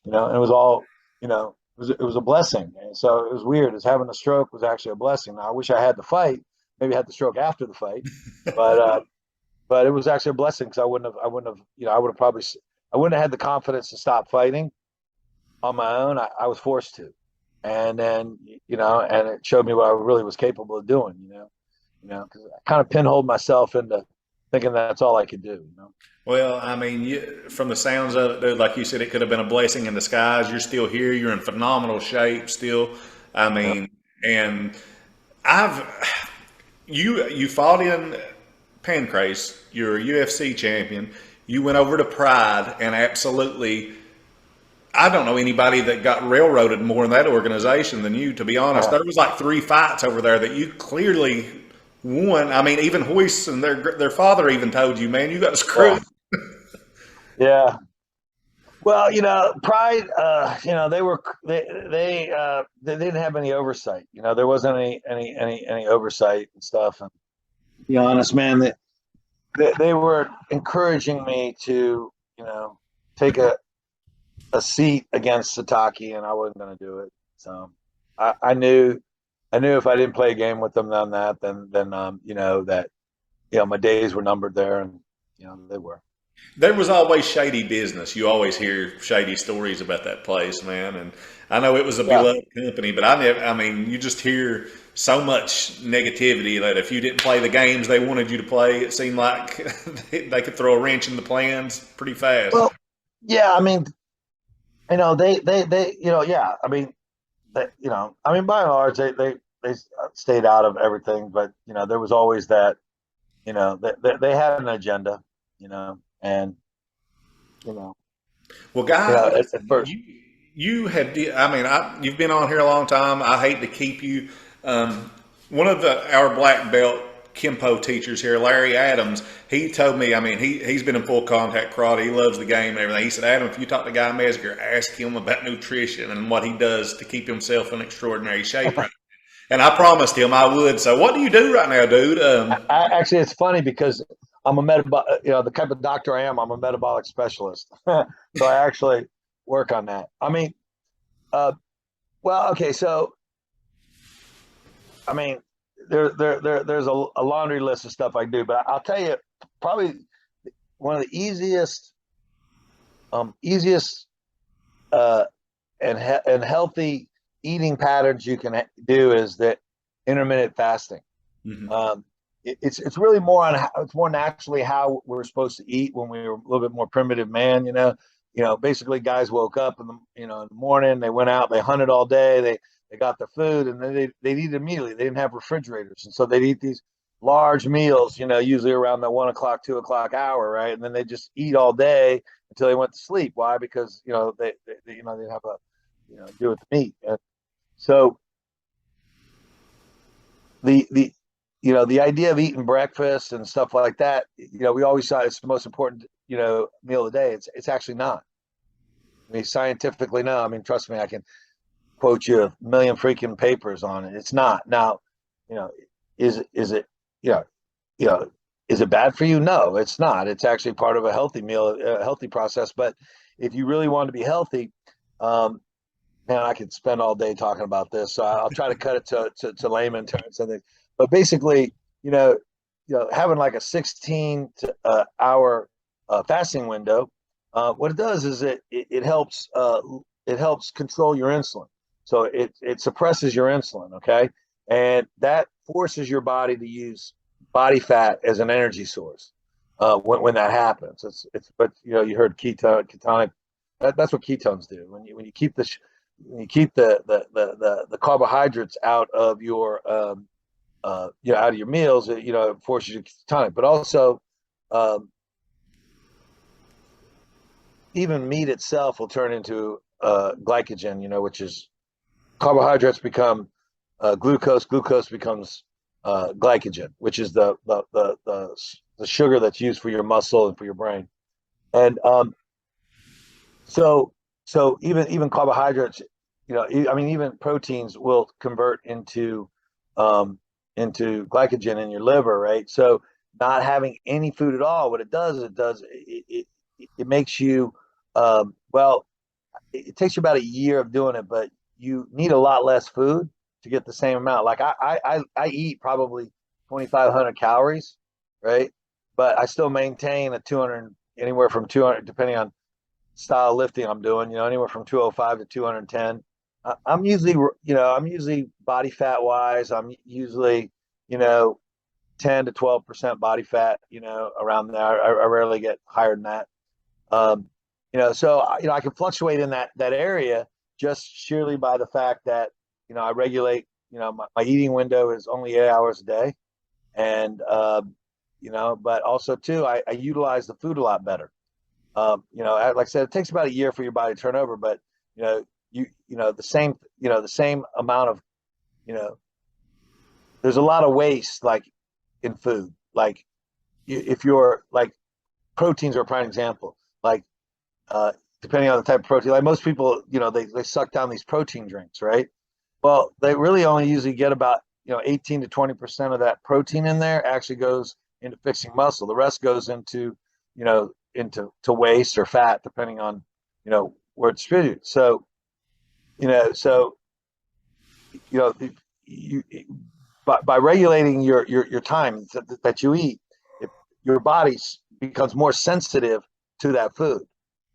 You know, and it was all, you know, it was a blessing. And so it was weird. As having a stroke was actually a blessing. Now I wish I had the fight. Maybe I had the stroke after the fight, but it was actually a blessing because I wouldn't have, you know, I wouldn't have had the confidence to stop fighting on my own. I was forced to, and then, you know, and it showed me what I really was capable of doing. You know, because I kind of pinholed myself into thinking that's all I could do. You know. Well, I mean, from the sounds of it, dude, like you said, it could have been a blessing in disguise. You're still here. You're in phenomenal shape still. I mean, and I've you fought in Pancrase. You're a UFC champion. You went over to Pride and absolutely. I don't know anybody that got railroaded more in that organization than you, to be honest. There was like 3 fights over there that you clearly won. I mean, even Hoist and their father even told you, man, you got screwed. Yeah. Well, you know, Pride, you know, they didn't have any oversight. You know, there wasn't any oversight and stuff. And to be honest, man, they were encouraging me to, you know, take a seat against Sataki, and I wasn't going to do it. So I knew if I didn't play a game with them on that, then you know, that, you know, my days were numbered there, and you know they were. There was always shady business. You always hear shady stories about that place, man. And I know it was a Yeah. beloved company, but I mean, you just hear so much negativity that if you didn't play the games they wanted you to play, it seemed like they could throw a wrench in the plans pretty fast. Well, yeah, I mean, you know, they, you know, yeah, I mean, you know, I mean, by and large, they stayed out of everything, but you know, there was always that, you know, they had an agenda, you know, and you know, Well, Guy, at listen, first, you have. I mean, you've been on here a long time. I hate to keep you. Um, one of our black belt Kimpo teachers here, Larry Adams, he told me. I mean, he's been in full contact karate. He loves the game and everything. He said, Adam, if you talk to Guy Mezger, ask him about nutrition and what he does to keep himself in extraordinary shape. Right? And I promised him I would. So, what do you do right now, dude? actually, it's funny because I'm a you know, the type of doctor I am. I'm a metabolic specialist, so I actually work on that. I mean, well, okay, so I mean, there's a laundry list of stuff I do, but I'll tell you, probably one of the easiest and healthy eating patterns you can do is that intermittent fasting. Mm-hmm. It's really more on it's more naturally how we're supposed to eat when we were a little bit more primitive man. You know, basically guys woke up in the morning, they went out, they hunted all day, they got their food, and then they'd eat immediately. They didn't have refrigerators, and so they'd eat these large meals, you know, usually around the 1 o'clock, 2 o'clock hour, right? And then they just eat all day until they went to sleep. Why? Because you know they you know they have a do with the meat. And so the you know, the idea of eating breakfast and stuff like that, you know, we always thought it's the most important, you know, meal of the day. It's actually not. I mean, scientifically, no. I mean, trust me, I can quote you a million freaking papers on it. It's not. Now, you know, is it, you know, is it bad for you? No, it's not. It's actually part of a healthy meal, a healthy process. But if you really want to be healthy, man, I could spend all day talking about this. So I'll try to cut it to layman terms. But basically, having like a 16 hour fasting window, what it does is it helps control your insulin. So it suppresses your insulin, okay, and that forces your body to use body fat as an energy source. When that happens, but you heard ketonic That's what ketones do. When you keep the carbohydrates out of your out of your meals, it forces you to ketonic. But also, um, even meat itself will turn into glycogen, which is carbohydrates become glucose. Glucose becomes glycogen, which is the sugar that's used for your muscle and for your brain. And so even carbohydrates, I mean, even proteins will convert into glycogen in your liver, right? So not having any food at all, what it does is it makes you well, it takes you about a year of doing it, but you need a lot less food to get the same amount. Like I eat probably 2,500 calories, right? But I still maintain a 200, anywhere from 200, depending on style of lifting I'm doing, anywhere from 205 to 210. I'm usually body fat wise, I'm usually, 10 to 12% body fat, around there. I rarely get higher than that. So I can fluctuate in that area just sheerly by the fact that I regulate. My eating window is only 8 hours a day, and but also too I utilize the food a lot better. Like I said, it takes about a year for your body to turn over, but the same amount of there's a lot of waste like in food. Like if you're like proteins are a prime example. Like depending on the type of protein, like most people, they suck down these protein drinks, right? Well, they really only usually get about 18 to 20% of that protein in there actually goes into fixing muscle. The rest goes into waste or fat, depending on where it's distributed. So so you by regulating your time that you eat, your body becomes more sensitive to that food.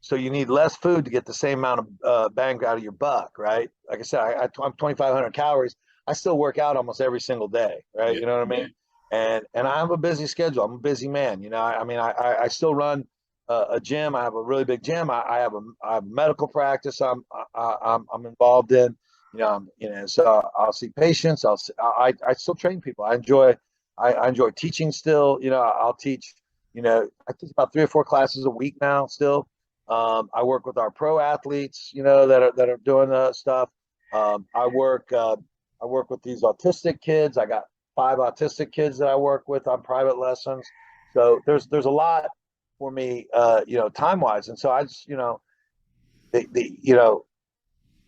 So you need less food to get the same amount of bang out of your buck, right? Like I said, I'm 2,500 calories. I still work out almost every single day, right? Yeah. You know what I mean? And I have a busy schedule. I'm a busy man. I still run a gym. I have a really big gym. I have a medical practice. I'm involved in. So I'll see patients. I still train people. I enjoy teaching still. I'll teach. I teach about 3 or 4 classes a week now. Still, I work with our pro athletes. That are doing the stuff. I work with these autistic kids. I got 5 autistic kids that I work with on private lessons. So there's a lot for me, time wise. And so I just,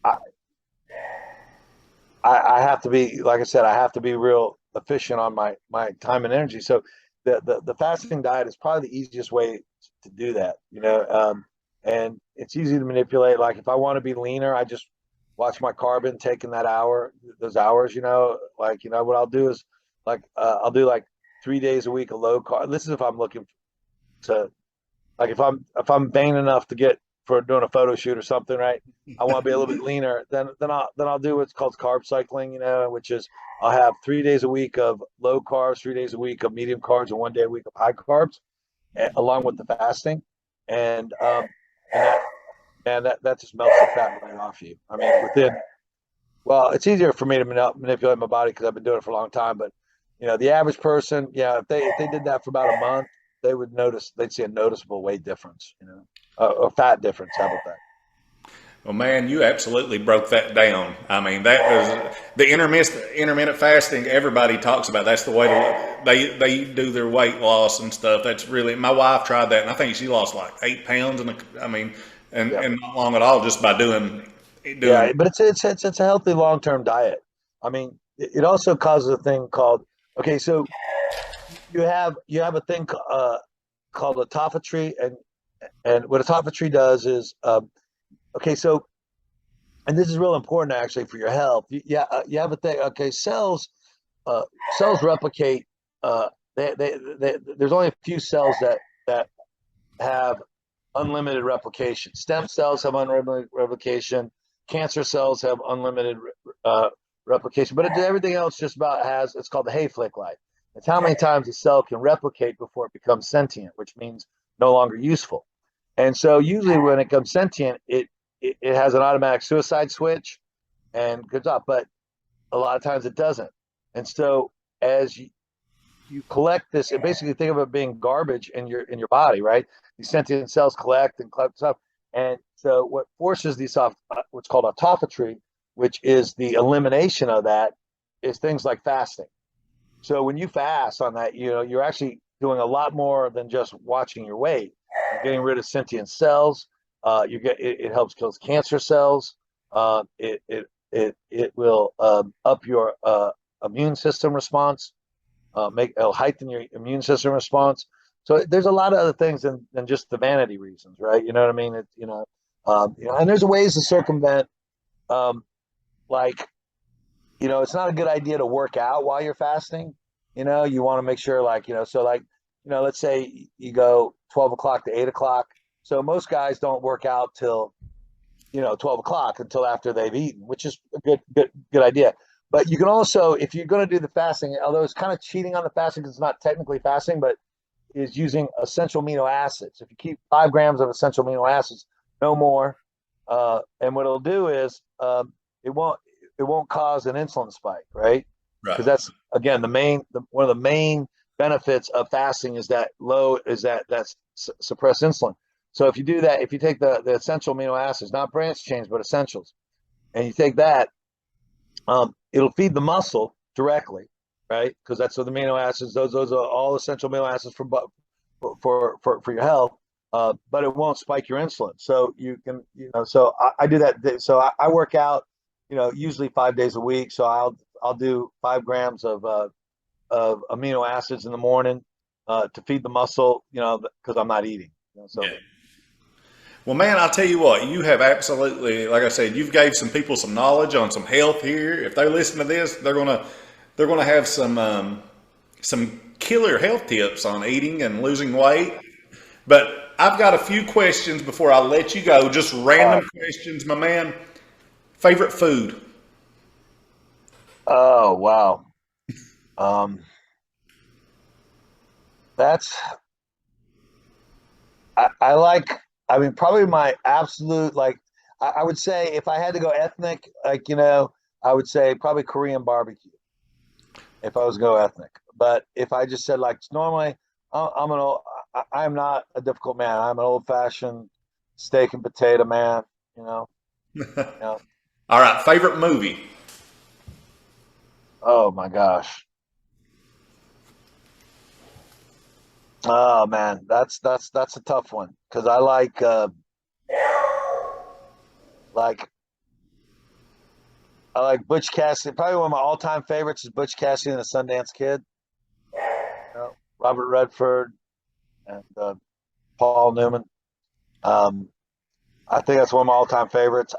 I, I have to be, like I said, I have to be real efficient on my time and energy. So the fasting diet is probably the easiest way to do that, and it's easy to manipulate. Like if I want to be leaner, I just watch my carb intake in those hours, what I'll do is I'll do like 3 days a week of low carb. This is if I'm looking to, like if I'm vain enough to get for doing a photo shoot or something, right? I want to be a little bit leaner. Then I'll do what's called carb cycling, which is I'll have 3 days a week of low carbs, 3 days a week of medium carbs, and 1 day a week of high carbs, along with the fasting, and that just melts the fat right off you. I mean, it's easier for me to manipulate my body because I've been doing it for a long time. But the average person, if they did that for about a month, they'd see a noticeable weight difference, a fat difference. How about that? Well, man, you absolutely broke that down. I mean, that was the intermittent fasting. Everybody talks about that's the way they do their weight loss and stuff. That's really, my wife tried that, and I think she lost like 8 pounds. And not long at all just by doing. Yeah, but it's a healthy long-term diet. I mean, it also causes a thing called, okay, so you have a thing called autophagy, and what autophagy does is okay, so, and this is real important actually for your health. You have a thing. Okay, cells replicate. There's only a few cells that have unlimited replication. Stem cells have unlimited replication. Cancer cells have unlimited replication, but everything else just about has. It's called the Hayflick life. It's how many times a cell can replicate before it becomes sentient, which means no longer useful. And so usually when it comes sentient, it has an automatic suicide switch and goes up, but a lot of times it doesn't. And so as you collect this, and basically think of it being garbage in your body, right? These sentient cells collect and collect stuff. And so what forces these off, what's called autophagy, which is the elimination of that, is things like fasting. So when you fast on that, you're actually doing a lot more than just watching your weight. You're getting rid of sentient cells. It helps kill cancer cells. It will up your immune system response. It'll heighten your immune system response. So there's a lot of other things than just the vanity reasons, right? You know what I mean? And there's ways to circumvent, like, it's not a good idea to work out while you're fasting. You want to make sure, let's say you go 12 o'clock to 8 o'clock. So most guys don't work out till, 12 o'clock until after they've eaten, which is a good idea. But you can also, if you're going to do the fasting, although it's kind of cheating on the fasting because it's not technically fasting, but is using essential amino acids. If you keep 5 grams of essential amino acids, no more, and what it'll do is it won't cause an insulin spike, right? Because that's again one of the main benefits of fasting is that suppressed insulin. So if you do that, if you take the essential amino acids, not branch chains but essentials, and you take that, it'll feed the muscle directly, right? Because that's what the amino acids. Those are all essential amino acids for your health. But it won't spike your insulin. So you can, So I do that. So I work out, usually 5 days a week. So I'll do 5 grams of amino acids in the morning to feed the muscle, because I'm not eating. So. Yeah. Well, man, I'll tell you what, you have absolutely, like I said, you've gave some people some knowledge on some health here. If they listen to this, they're gonna have some killer health tips on eating and losing weight. But I've got a few questions before I let you go. Just random questions, my man. Favorite food? Oh, wow. I like, probably my absolute, I would say if I had to go ethnic, I would say probably Korean barbecue if I was going to go ethnic. But if I just said, normally, I'm not a difficult man. I'm an old fashioned steak and potato man, All right, favorite movie? Oh my gosh. Oh man, that's a tough one because I like Butch Cassidy. Probably one of my all-time favorites is Butch Cassidy and the Sundance Kid. Robert Redford and Paul Newman. I think that's one of my all-time favorites.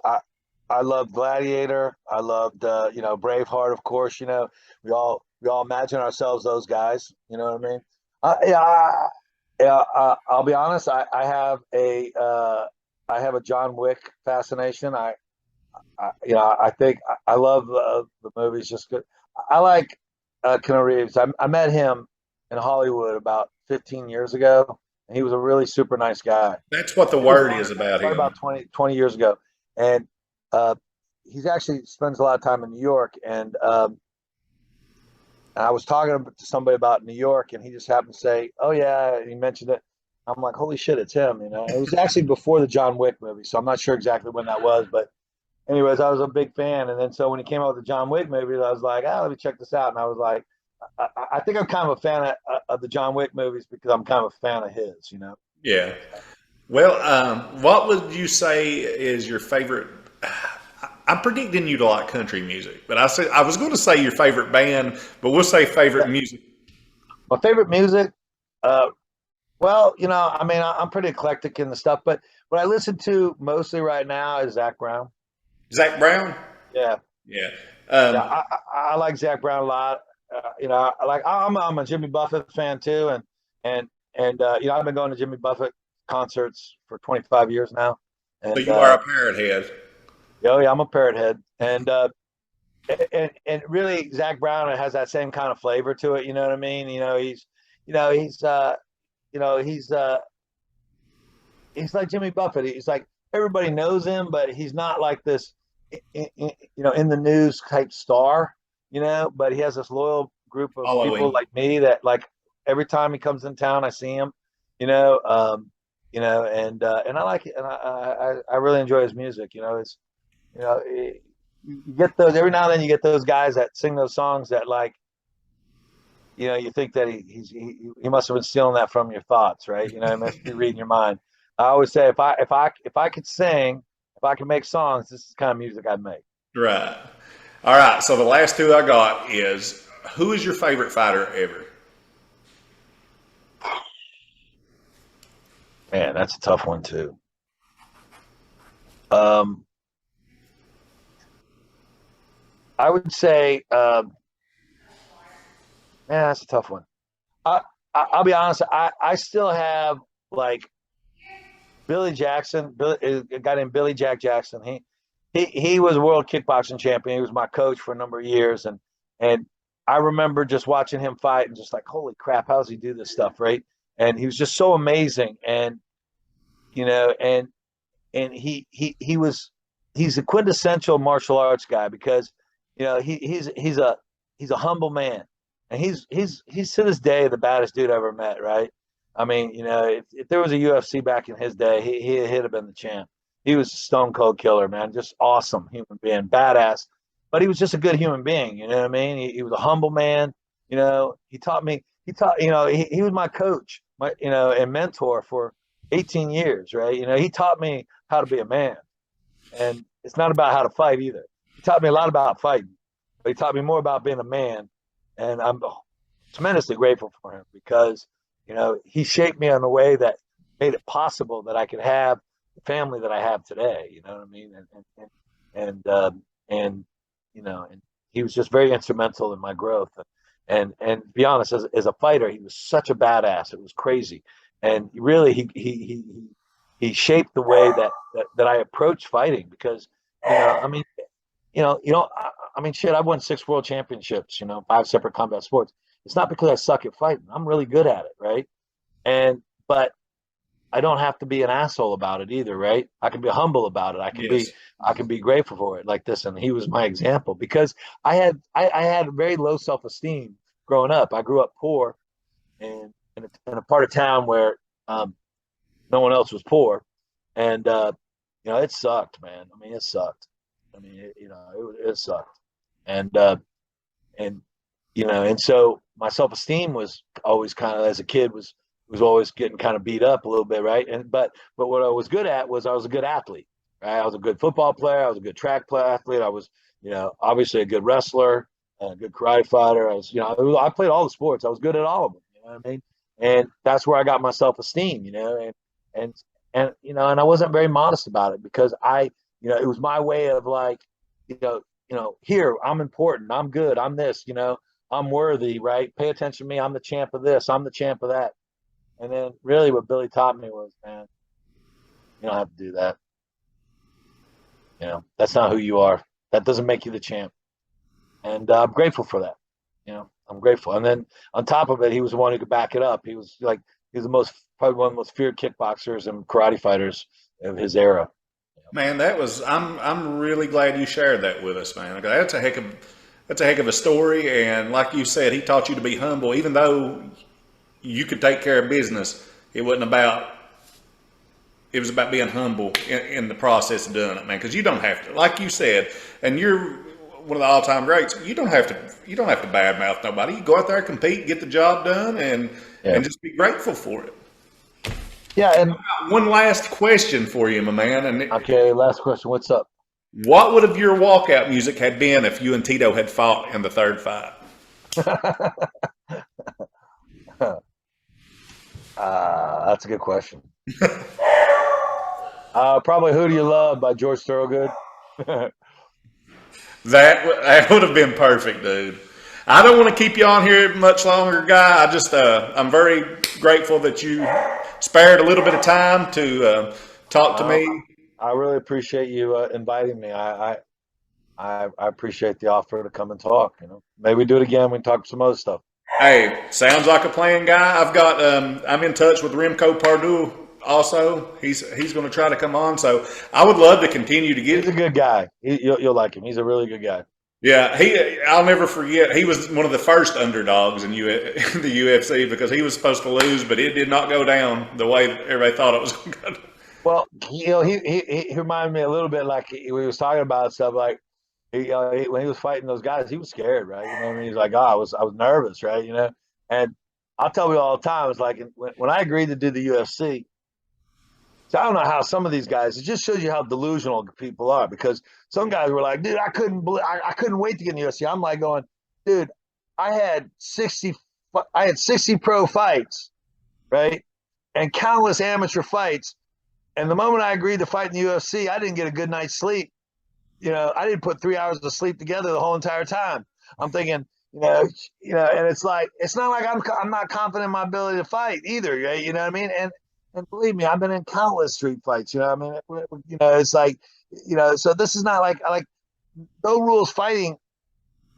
I love Gladiator. I loved Braveheart, of course. We all imagine ourselves those guys. You know what I mean? I'll be honest. I have a John Wick fascination. I think I love the movies. Just good. I like Keanu Reeves. I met him in Hollywood about 15 years ago, and he was a really super nice guy. That's what the word is about him. About 20 years ago, and he's actually spends a lot of time in New York, and I was talking to somebody about New York, and he just happened to say, "Oh yeah," he mentioned it. I'm like, "Holy shit, it's him!" It was actually before the John Wick movie, so I'm not sure exactly when that was, but anyways, I was a big fan. And then so when he came out with the John Wick movies, I was like, let me check this out. And I was like, I think I'm kind of a fan of the John Wick movies because I'm kind of a fan of his, Yeah. Well, what would you say is your favorite? I'm predicting you to like country music, but I was going to say your favorite band, but we'll say favorite music. My favorite music, well, I'm pretty eclectic in the stuff, but what I listen to mostly right now is Zac Brown. Zach Brown? Yeah. Yeah. I like Zac Brown a lot. I'm a Jimmy Buffett fan too, and I've been going to Jimmy Buffett concerts for 25 years now. And, so you are a parrot head. Oh yeah, I'm a parrot head, and really Zac Brown has that same kind of flavor to it. You know what I mean? he's like Jimmy Buffett. He's like everybody knows him, but he's not like this, you know, in the news type star, you know. But he has this loyal group of people Following. like me that like every time he comes in town, I see him, you know, and I like it, and I really enjoy his music. You know, it's you know. You get those every now and then. You get those guys that sing those songs that like, you know, you think that he must have been stealing that from your thoughts, right? You know, he must be reading your mind. I always say if I could sing, if I could make songs, this is the kind of music I'd make. Right. All right. So the last two I got is, who is your favorite fighter ever? Man, that's a tough one too. I would say, man, that's a tough one. I'll be honest. I still have like Billy Jackson, a guy named Billy Jack Jackson. He was a world kickboxing champion. He was my coach for a number of years, and I remember just watching him fight and just like, holy crap, how does he do this stuff, right? And he was just so amazing, and you know, and he's a quintessential martial arts guy because you know he's a humble man, and he's to this day the baddest dude I ever met, right? I mean, you know, if there was a UFC back in his day, he'd have been the champ. He was a stone cold killer, man. Just awesome human being, badass. But he was just a good human being. You know what I mean? He was a humble man. You know, you know, he was my coach, you know, and mentor for 18 years, right? You know, he taught me how to be a man. And it's not about how to fight either. He taught me a lot about fighting, but he taught me more about being a man. And I'm tremendously grateful for him because, you know, he shaped me in a way that made it possible that I could have the family that I have today. You know what I mean? And you know, and he was just very instrumental in my growth. And to be honest, as a fighter, he was such a badass. It was crazy. And really, he shaped the way that I approach fighting because, you know, I mean, I mean, shit, I've won 6 world championships, you know, 5 separate combat sports. It's not because I suck at fighting. I'm really good at it, right? But I don't have to be an asshole about it either, right? I can be humble about it. Yes. I can be grateful for it like this. And he was my example because I had very low self-esteem growing up. I grew up poor and in a part of town where no one else was poor. And, you know, it sucked, man. I mean, it sucked. I mean, it sucked. And, you know, and so my self-esteem was always kind of, as a kid, was always getting kind of beat up a little bit, right? But what I was good at was I was a good athlete, right? I was a good football player. I was a good track athlete. I was, you know, obviously a good wrestler, a good karate fighter. I was, you know, I played all the sports. I was good at all of them. You know what I mean? And that's where I got my self-esteem, you know, and you know, and I wasn't very modest about it because you know, it was my way of like, you know, here, I'm important. I'm good. I'm this, you know, I'm worthy, right? Pay attention to me. I'm the champ of this. I'm the champ of that. And then really what Billy taught me was, man, you don't have to do that. You know, that's not who you are. That doesn't make you the champ. And I'm grateful for that. You know, I'm grateful. And then on top of it, he was the one who could back it up. He was probably one of the most feared kickboxers and karate fighters of his era. Man, I'm really glad you shared that with us, man. That's a heck of a story. And like you said, he taught you to be humble, even though you could take care of business. It was about being humble in the process of doing it, man. Because you don't have to, like you said, and you're one of the all-time greats. You don't have to badmouth nobody. You go out there, compete, get the job done, and just be grateful for it. Yeah, and one last question for you, my man. Okay, last question. What's up? What would have your walkout music had been if you and Tito had fought in the third fight? That's a good question. Probably "Who Do You Love" by George Thorogood. That would have been perfect, dude. I don't want to keep you on here much longer, Guy. I'm very grateful that you spared a little bit of time to talk to me. I really appreciate you inviting me. I appreciate the offer to come and talk. You know, maybe we do it again. We can talk some other stuff. Hey, sounds like a plan, Guy. I'm in touch with Remco Pardue also. He's going to try to come on. So I would love to continue to get. He's a good guy. You'll like him. He's a really good guy. Yeah, I'll never forget. He was one of the first underdogs in the UFC because he was supposed to lose, but it did not go down the way everybody thought it was going to go down. Well, he reminded me a little bit like we was talking about stuff like when he was fighting those guys, he was scared, right? You know what I mean? He's like, oh, I was nervous, right? You know, and I'll tell you all the time, it's like when I agreed to do the UFC. So I don't know how some of these guys. It just shows you how delusional people are because some guys were like, dude, I couldn't wait to get in the UFC. I'm like going, dude, I had 60 pro fights, right, and countless amateur fights. And the moment I agreed to fight in the UFC, I didn't get a good night's sleep. You know, I didn't put 3 hours of sleep together the whole entire time. I'm thinking, you know, and it's like it's not like I'm not confident in my ability to fight either, right? You know what I mean? And believe me, I've been in countless street fights. You know what I mean? You know, it's like, you know, so this is not like no rules fighting.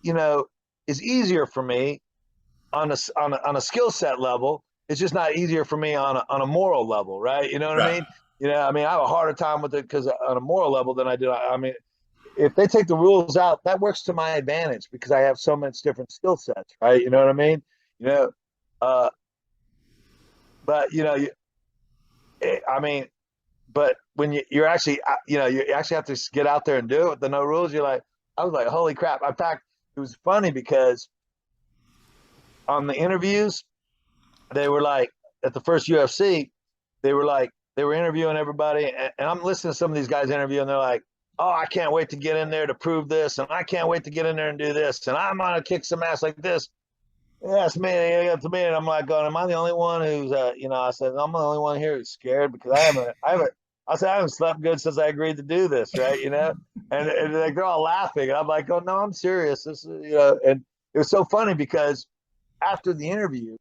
You know, is easier for me on a skill set level. It's just not easier for me on a moral level, right? You know what I mean? You know, I mean, I have a harder time with it because on a moral level than I do. I mean, if they take the rules out, that works to my advantage because I have so much different skill sets, right? You know what I mean? You know, but you know, I mean, but when you're actually, you know, you actually have to get out there and do it with the no rules. You're like, I was like, holy crap! In fact, it was funny because on the interviews, they were like at the first UFC, they were interviewing everybody, and I'm listening to some of these guys interview, and they're like, oh, I can't wait to get in there to prove this, and I can't wait to get in there and do this, and I'm gonna kick some ass like this. Yes, man, it's me, and I'm like going, am I the only one who's, you know? I said I'm the only one here who's scared because I haven't slept good since I agreed to do this, right? You know, and they're all laughing, and I'm like, oh no, I'm serious. This is, you know, and it was so funny because after the interview,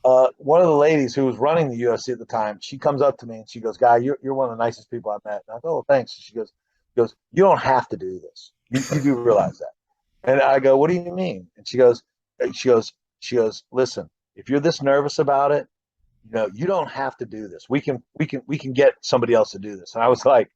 one of the ladies who was running the UFC at the time, she comes up to me and she goes, Guy, you're one of the nicest people I've met. And I go, oh, thanks. She goes, you don't have to do this. You do realize that. And I go, what do you mean? And she goes, listen, if you're this nervous about it, you know, you don't have to do this. We can get somebody else to do this. And I was like,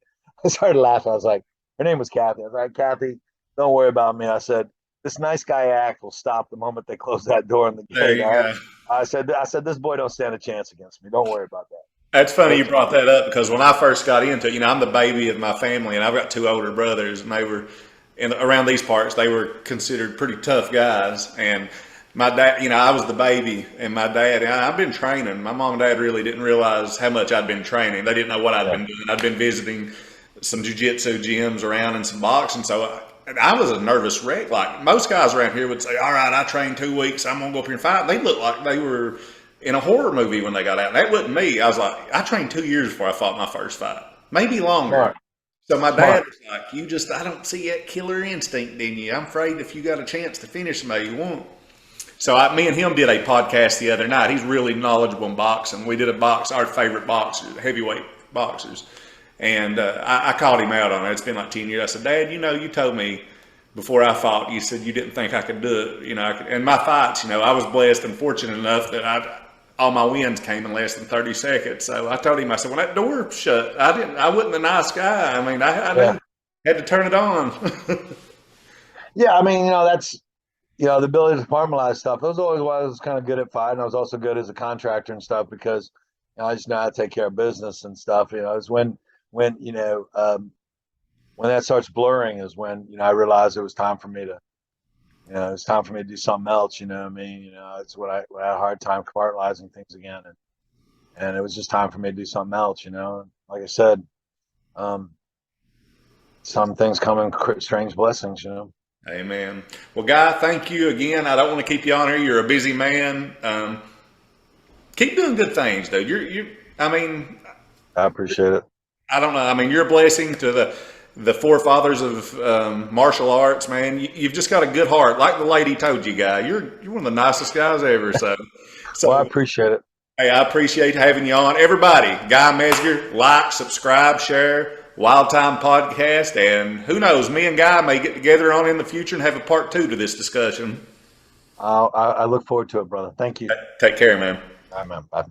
I started laughing. I was like, her name was Kathy. I was like, Kathy, don't worry about me. I said, this nice guy act will stop the moment they close that door in the gate. There you go. I said, this boy don't stand a chance against me. Don't worry about that. That's funny you brought that up because when I first got into it, you know, I'm the baby of my family and I've got two older brothers and they were around these parts, they were considered pretty tough guys. And my dad, you know, I was the baby and my dad, I've been training. My mom and dad really didn't realize how much I'd been training. They didn't know what I'd been doing. I'd been visiting some jiu-jitsu gyms around and some boxing. So I was a nervous wreck. Like most guys around here would say, all right, I trained 2 weeks. I'm going to go up here and fight. They looked like they were in a horror movie when they got out. That wasn't me. I was like, I trained 2 years before I fought my first fight, maybe longer. Smart. So my dad was like, I don't see that killer instinct in you. I'm afraid if you got a chance to finish somebody, you won't. So me and him did a podcast the other night. He's really knowledgeable in boxing. We did our favorite boxers, heavyweight boxers. And I called him out on it. It's been like 10 years. I said, Dad, you know, you told me before I fought, you said you didn't think I could do it. You know, and my fights, you know, I was blessed and fortunate enough that all my wins came in less than 30 seconds. So I told him, I said, when that door shut, I wasn't a nice guy. I mean, I had to turn it on. Yeah, I mean, you know, that's, you know, the ability to compartmentalize stuff. That was always why I was kind of good at fighting. I was also good as a contractor and stuff because, you know, I just know how to take care of business and stuff. You know, it's when you know, when that starts blurring is when, you know, I realized it was time for me to, you know, it's time for me to do something else. You know what I mean? You know, it's when I had a hard time compartmentalizing things again. And it was just time for me to do something else, you know. And like I said, some things come in strange blessings, you know. Amen. Well, Guy, thank you again. I don't want to keep you on here. You're a busy man. Keep doing good things, dude. I mean, I appreciate it. I don't know. I mean, you're a blessing to the forefathers of martial arts, man. You've just got a good heart. Like the lady told you, Guy, you're one of the nicest guys ever. So well, I appreciate it. Hey, I appreciate having you on. Everybody, Guy Mezger, like, subscribe, share. Wild Time Podcast, and who knows, me and Guy may get together on in the future and have a part 2 to this discussion. I look forward to it, brother. Thank you. Take care, man. All right, man. Bye.